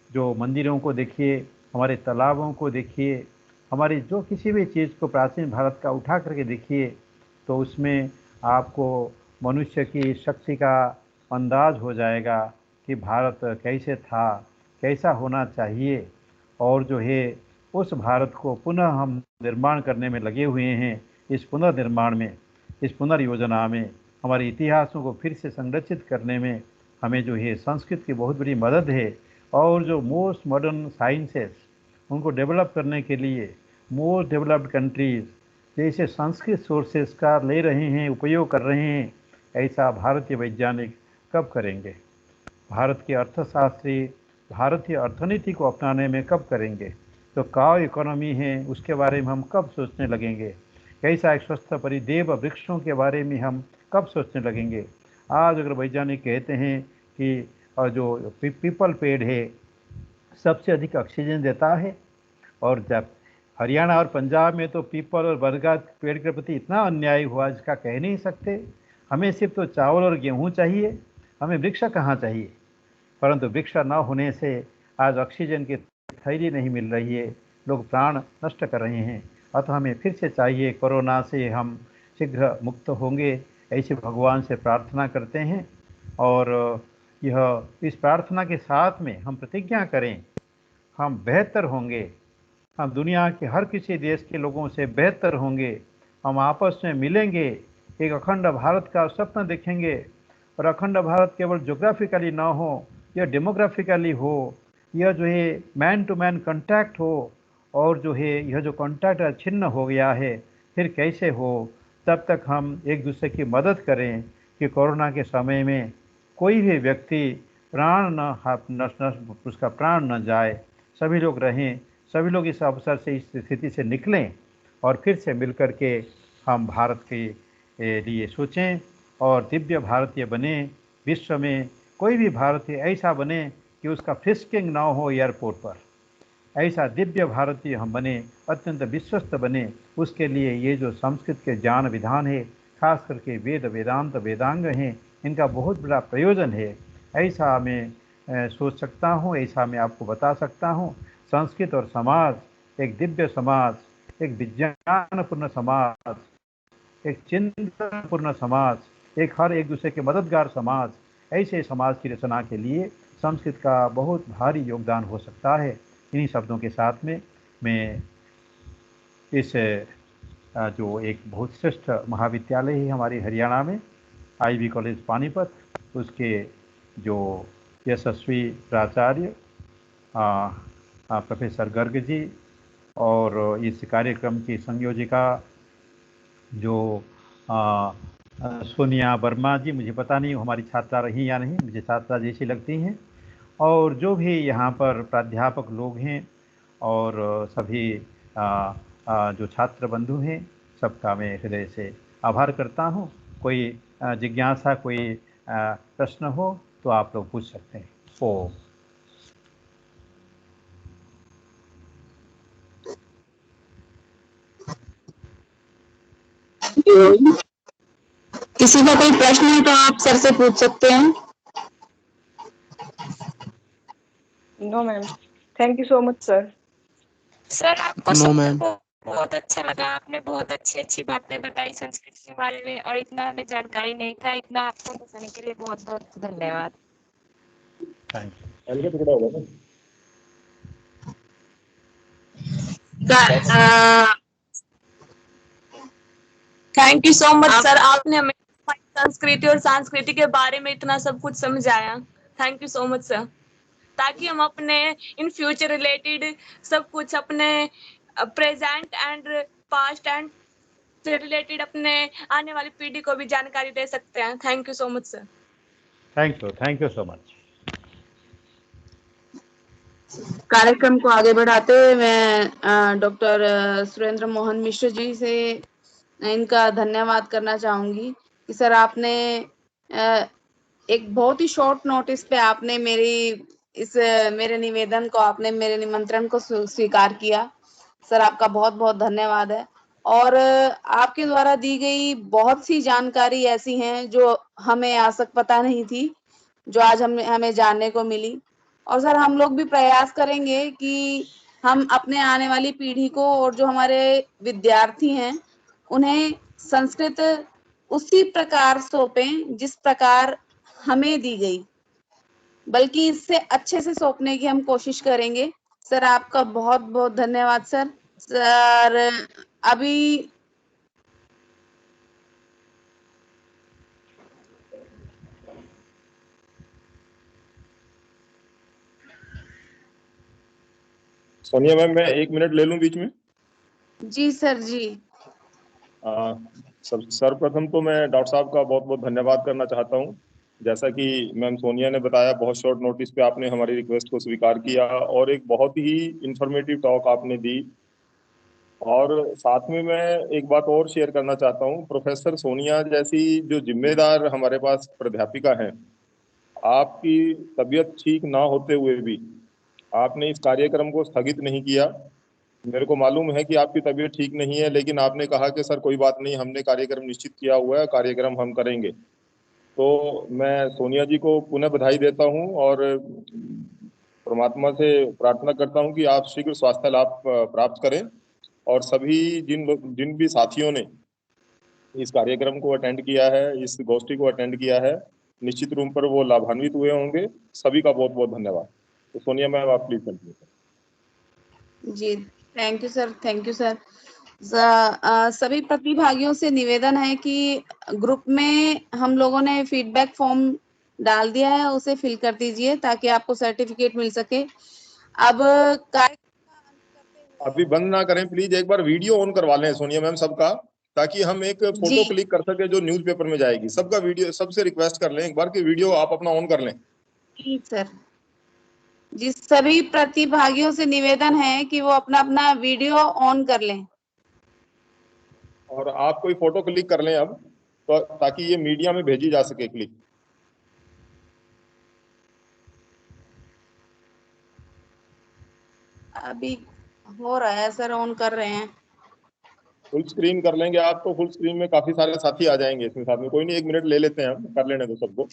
S3: जो मंदिरों को देखिए, हमारे तालाबों को देखिए, हमारी जो किसी भी चीज़ को प्राचीन भारत का उठा करके देखिए, तो उसमें आपको मनुष्य की शक्ति का अंदाज हो जाएगा कि भारत कैसे था, कैसा होना चाहिए। और जो है उस भारत को पुनः हम निर्माण करने में लगे हुए हैं। इस पुनर्निर्माण में, इस पुनर्योजना में, हमारे इतिहासों को फिर से संरक्षित करने में हमें जो है संस्कृत की बहुत बड़ी मदद है। और जो मोस्ट मॉडर्न साइंसेस, उनको डेवलप करने के लिए मोस्ट डेवलप्ड कंट्रीज जैसे संस्कृत सोर्सेस का ले रहे हैं, उपयोग कर रहे हैं, ऐसा भारतीय वैज्ञानिक कब करेंगे? भारत के अर्थशास्त्री भारतीय अर्थनीति को अपनाने में कब करेंगे? तो काव इकोनॉमी है, उसके बारे में हम कब सोचने लगेंगे? कैसा एक स्वस्थ परिदेव वृक्षों के बारे में हम कब सोचने लगेंगे? आज अगर वैज्ञानिक कहते हैं कि जो पीपल पेड़ है सबसे अधिक ऑक्सीजन देता है, और जब हरियाणा और पंजाब में तो पीपल और बरगद पेड़ के प्रति इतना अन्याय हुआ जिसका कह नहीं सकते। हमें सिर्फ तो चावल और गेहूँ चाहिए, हमें वृक्ष कहाँ चाहिए? परंतु वृक्ष न होने से आज ऑक्सीजन की थैली नहीं मिल रही है, लोग प्राण नष्ट कर रहे हैं। अतः हमें फिर से चाहिए, कोरोना से हम शीघ्र मुक्त होंगे, ऐसे भगवान से प्रार्थना करते हैं। और यह इस प्रार्थना के साथ में हम प्रतिज्ञा करें, हम बेहतर होंगे, हम दुनिया के हर किसी देश के लोगों से बेहतर होंगे, हम आपस में मिलेंगे, एक अखंड भारत का सपना देखेंगे। और अखंड भारत केवल ज्योग्राफिकली ना हो, यह डेमोग्राफिकली हो, यह जो है मैन टू मैन कांटेक्ट हो, और जो है यह जो कांटेक्ट छिन्न हो गया है फिर कैसे हो। तब तक हम एक दूसरे की मदद करें कि कोरोना के समय में कोई भी व्यक्ति प्राण उसका प्राण न जाए, सभी लोग रहें, सभी लोग इस अवसर से, इस स्थिति से निकलें और फिर से मिलकर के हम भारत के लिए सोचें और दिव्य भारतीय बने। विश्व में कोई भी भारतीय ऐसा बने कि उसका फ्रिस्किंग ना हो एयरपोर्ट पर, ऐसा दिव्य भारतीय हम बने, अत्यंत विश्वस्त बने। उसके लिए ये जो संस्कृत के ज्ञान विधान है, खास करके वेद वेदांत वेदांग हैं, इनका बहुत बड़ा प्रयोजन है। ऐसा मैं सोच सकता हूँ, ऐसा मैं आपको बता सकता हूँ। संस्कृत और समाज, एक दिव्य समाज, एक विज्ञानपूर्ण समाज, एक चिंतनपूर्ण समाज, एक हर एक दूसरे के मददगार समाज, ऐसे समाज की रचना के लिए संस्कृत का बहुत भारी योगदान हो सकता है। इन्हीं शब्दों के साथ में मैं इस जो एक बहुत श्रेष्ठ महाविद्यालय है हमारे हरियाणा में, IB कॉलेज पानीपत, उसके जो यशस्वी प्राचार्य प्रोफेसर गर्ग जी और इस कार्यक्रम की संयोजिका जो सोनिया वर्मा जी, मुझे पता नहीं हमारी छात्रा रही या नहीं, मुझे छात्रा जैसी लगती हैं, और जो भी यहाँ पर प्राध्यापक लोग हैं और सभी जो छात्र बंधु हैं, सबका मैं हृदय से आभार करता हूँ। कोई जिज्ञासा, कोई प्रश्न हो तो आप लोग पूछ सकते हैं। ओम।
S2: किसी का कोई प्रश्न है तो आप सर से पूछ सकते हैं।
S5: No ma'am, thank you so much sir.
S6: Sir आपको
S7: नो
S6: सुनकर
S7: मैम।
S6: बहुत अच्छा लगा, आपने बहुत अच्छी अच्छी बातें बताई संस्कृत के बारे में, और इतना हमें जानकारी नहीं था। इतना आपको बताने के लिए बहुत बहुत धन्यवाद।
S3: Thank you.
S5: Thank you so much sir, आपने हमें संस्कृति और संस्कृति के बारे में इतना सब कुछ समझाया। Thank you so much sir, ताकि हम अपने इन फ्यूचर रिलेटेड सब कुछ अपने प्रेजेंट एंड पास्ट एंड से रिलेटेड अपने आने वाली पीढ़ी को भी जानकारी दे सकते हैं। Thank you so much sir.
S3: Thank you so much.
S2: कार्यक्रम को आगे बढ़ाते हुए मैं डॉक्टर सुरेंद्र मोहन मिश्र जी से इनका धन्यवाद करना चाहूंगी कि सर आपने एक बहुत ही शॉर्ट नोटिस पे आपने मेरे निवेदन को, आपने मेरे निमंत्रण को स्वीकार किया। सर आपका बहुत बहुत धन्यवाद है। और आपके द्वारा दी गई बहुत सी जानकारी ऐसी हैं जो हमें आज तक पता नहीं थी, जो आज हमें जानने को मिली। और सर हम लोग भी प्रयास करेंगे कि हम अपने आने वाली पीढ़ी को और जो हमारे विद्यार्थी हैं उन्हें संस्कृत उसी प्रकार सौंपें जिस प्रकार हमें दी गई, बल्कि इससे अच्छे से सौंपने की हम कोशिश करेंगे। सर आपका बहुत बहुत धन्यवाद सर। सर अभी
S4: सोनिया मैम, मैं 1 मिनट ले लूं बीच में?
S2: जी सर जी।
S4: सर्वप्रथम तो मैं डॉक्टर साहब का बहुत बहुत धन्यवाद करना चाहता हूं। जैसा कि मैम सोनिया ने बताया, बहुत शॉर्ट नोटिस पे आपने हमारी रिक्वेस्ट को स्वीकार किया और एक बहुत ही इंफॉर्मेटिव टॉक आपने दी। और साथ में मैं एक बात और शेयर करना चाहता हूं, प्रोफेसर सोनिया जैसी जो जिम्मेदार हमारे पास प्राध्यापिका हैं, आपकी तबीयत ठीक ना होते हुए भी आपने इस कार्यक्रम को स्थगित नहीं किया। मेरे को मालूम है कि आपकी तबीयत ठीक नहीं है, लेकिन आपने कहा कि सर कोई बात नहीं, हमने कार्यक्रम निश्चित किया हुआ है, कार्यक्रम हम करेंगे। तो मैं सोनिया जी को पुनः बधाई देता हूं और परमात्मा से प्रार्थना करता हूं कि आप शीघ्र स्वास्थ्य लाभ प्राप्त करें। और सभी जिन भी साथियों ने इस कार्यक्रम को अटेंड किया है, इस गोष्ठी को अटेंड किया है, निश्चित रूप पर वो लाभान्वित हुए होंगे। सभी का बहुत बहुत धन्यवाद। तो सोनिया मैम, आप प्लीज कंटिन्यू करें।
S2: जी thank you sir, thank you sir. सभी प्रतिभागियों से निवेदन है कि ग्रुप में हम लोगों ने फीडबैक फॉर्म डाल दिया है, उसे फिल कर दीजिए ताकि आपको सर्टिफिकेट मिल सके। अब
S4: अभी बंद ना करें प्लीज, एक बार वीडियो ऑन करवा लें सोनिया मैम सबका, ताकि हम एक फोटो
S2: जी।
S4: क्लिक कर सके जो न्यूज़पेपर में जाएगी। सबका वीडियो, सबसे रिक्वेस्ट कर लें एक बार कि वीडियो आप अपना ऑन कर लें।
S2: जी सर जी, सभी प्रतिभागियों से निवेदन है कि वो अपना अपना वीडियो ऑन कर लें।
S4: और आप कोई फोटो क्लिक कर लें अब, तो ताकि ये मीडिया में भेजी जा सके क्लिक।
S2: अभी हो रहा है सर, ऑन कर रहे हैं।
S4: फुल स्क्रीन कर लेंगे आप तो फुल स्क्रीन में काफी सारे साथी आ जाएंगे इसमें साथ में। कोई नहीं, 1 मिनट ले लेते हैं हम, कर लेने दो सबको।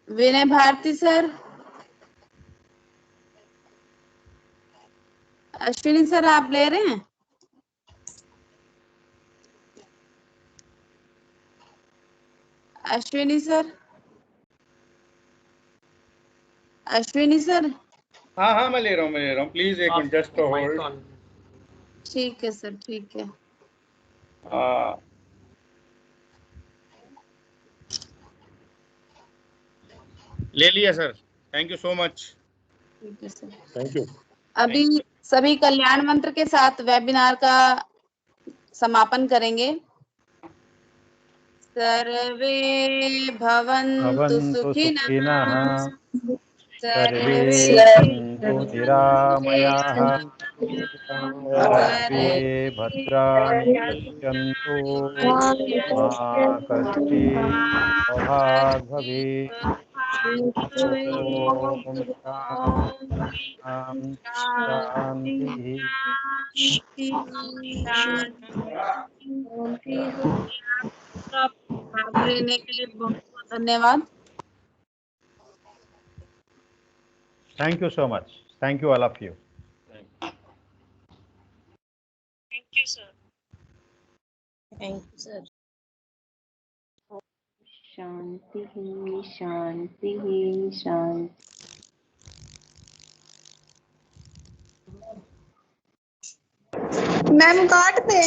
S2: विनय भारती सर, अश्विनी सर आप ले रहे हैं? Ashwini sir, Ashwini sir.
S1: हाँ हाँ मैं ले रहा हूँ प्लीज एक मिनट जस्ट होल्ड।
S2: ठीक है सर, ठीक है।
S1: ले लिया sir, thank you so much.
S2: ठीक है सर।
S4: Thank you.
S2: अभी सभी कल्याण मंत्र के साथ वेबिनार का समापन करेंगे। सर्वे भवन्तु सुखिनः, सर्वे
S3: सन्तु निरामयाः, सर्वे भद्राणि पश्यन्तु, मा कश्चित् अभाग् भवेत्। ॐ शान्तिः।
S2: भाग लेने के लिए बहुत बहुत धन्यवाद।
S3: Thank you so much. Thank you all of you.
S5: Thank you, sir.
S7: Thank you sir. Shanti Shanti Shanti.
S5: Ma'am काट दे।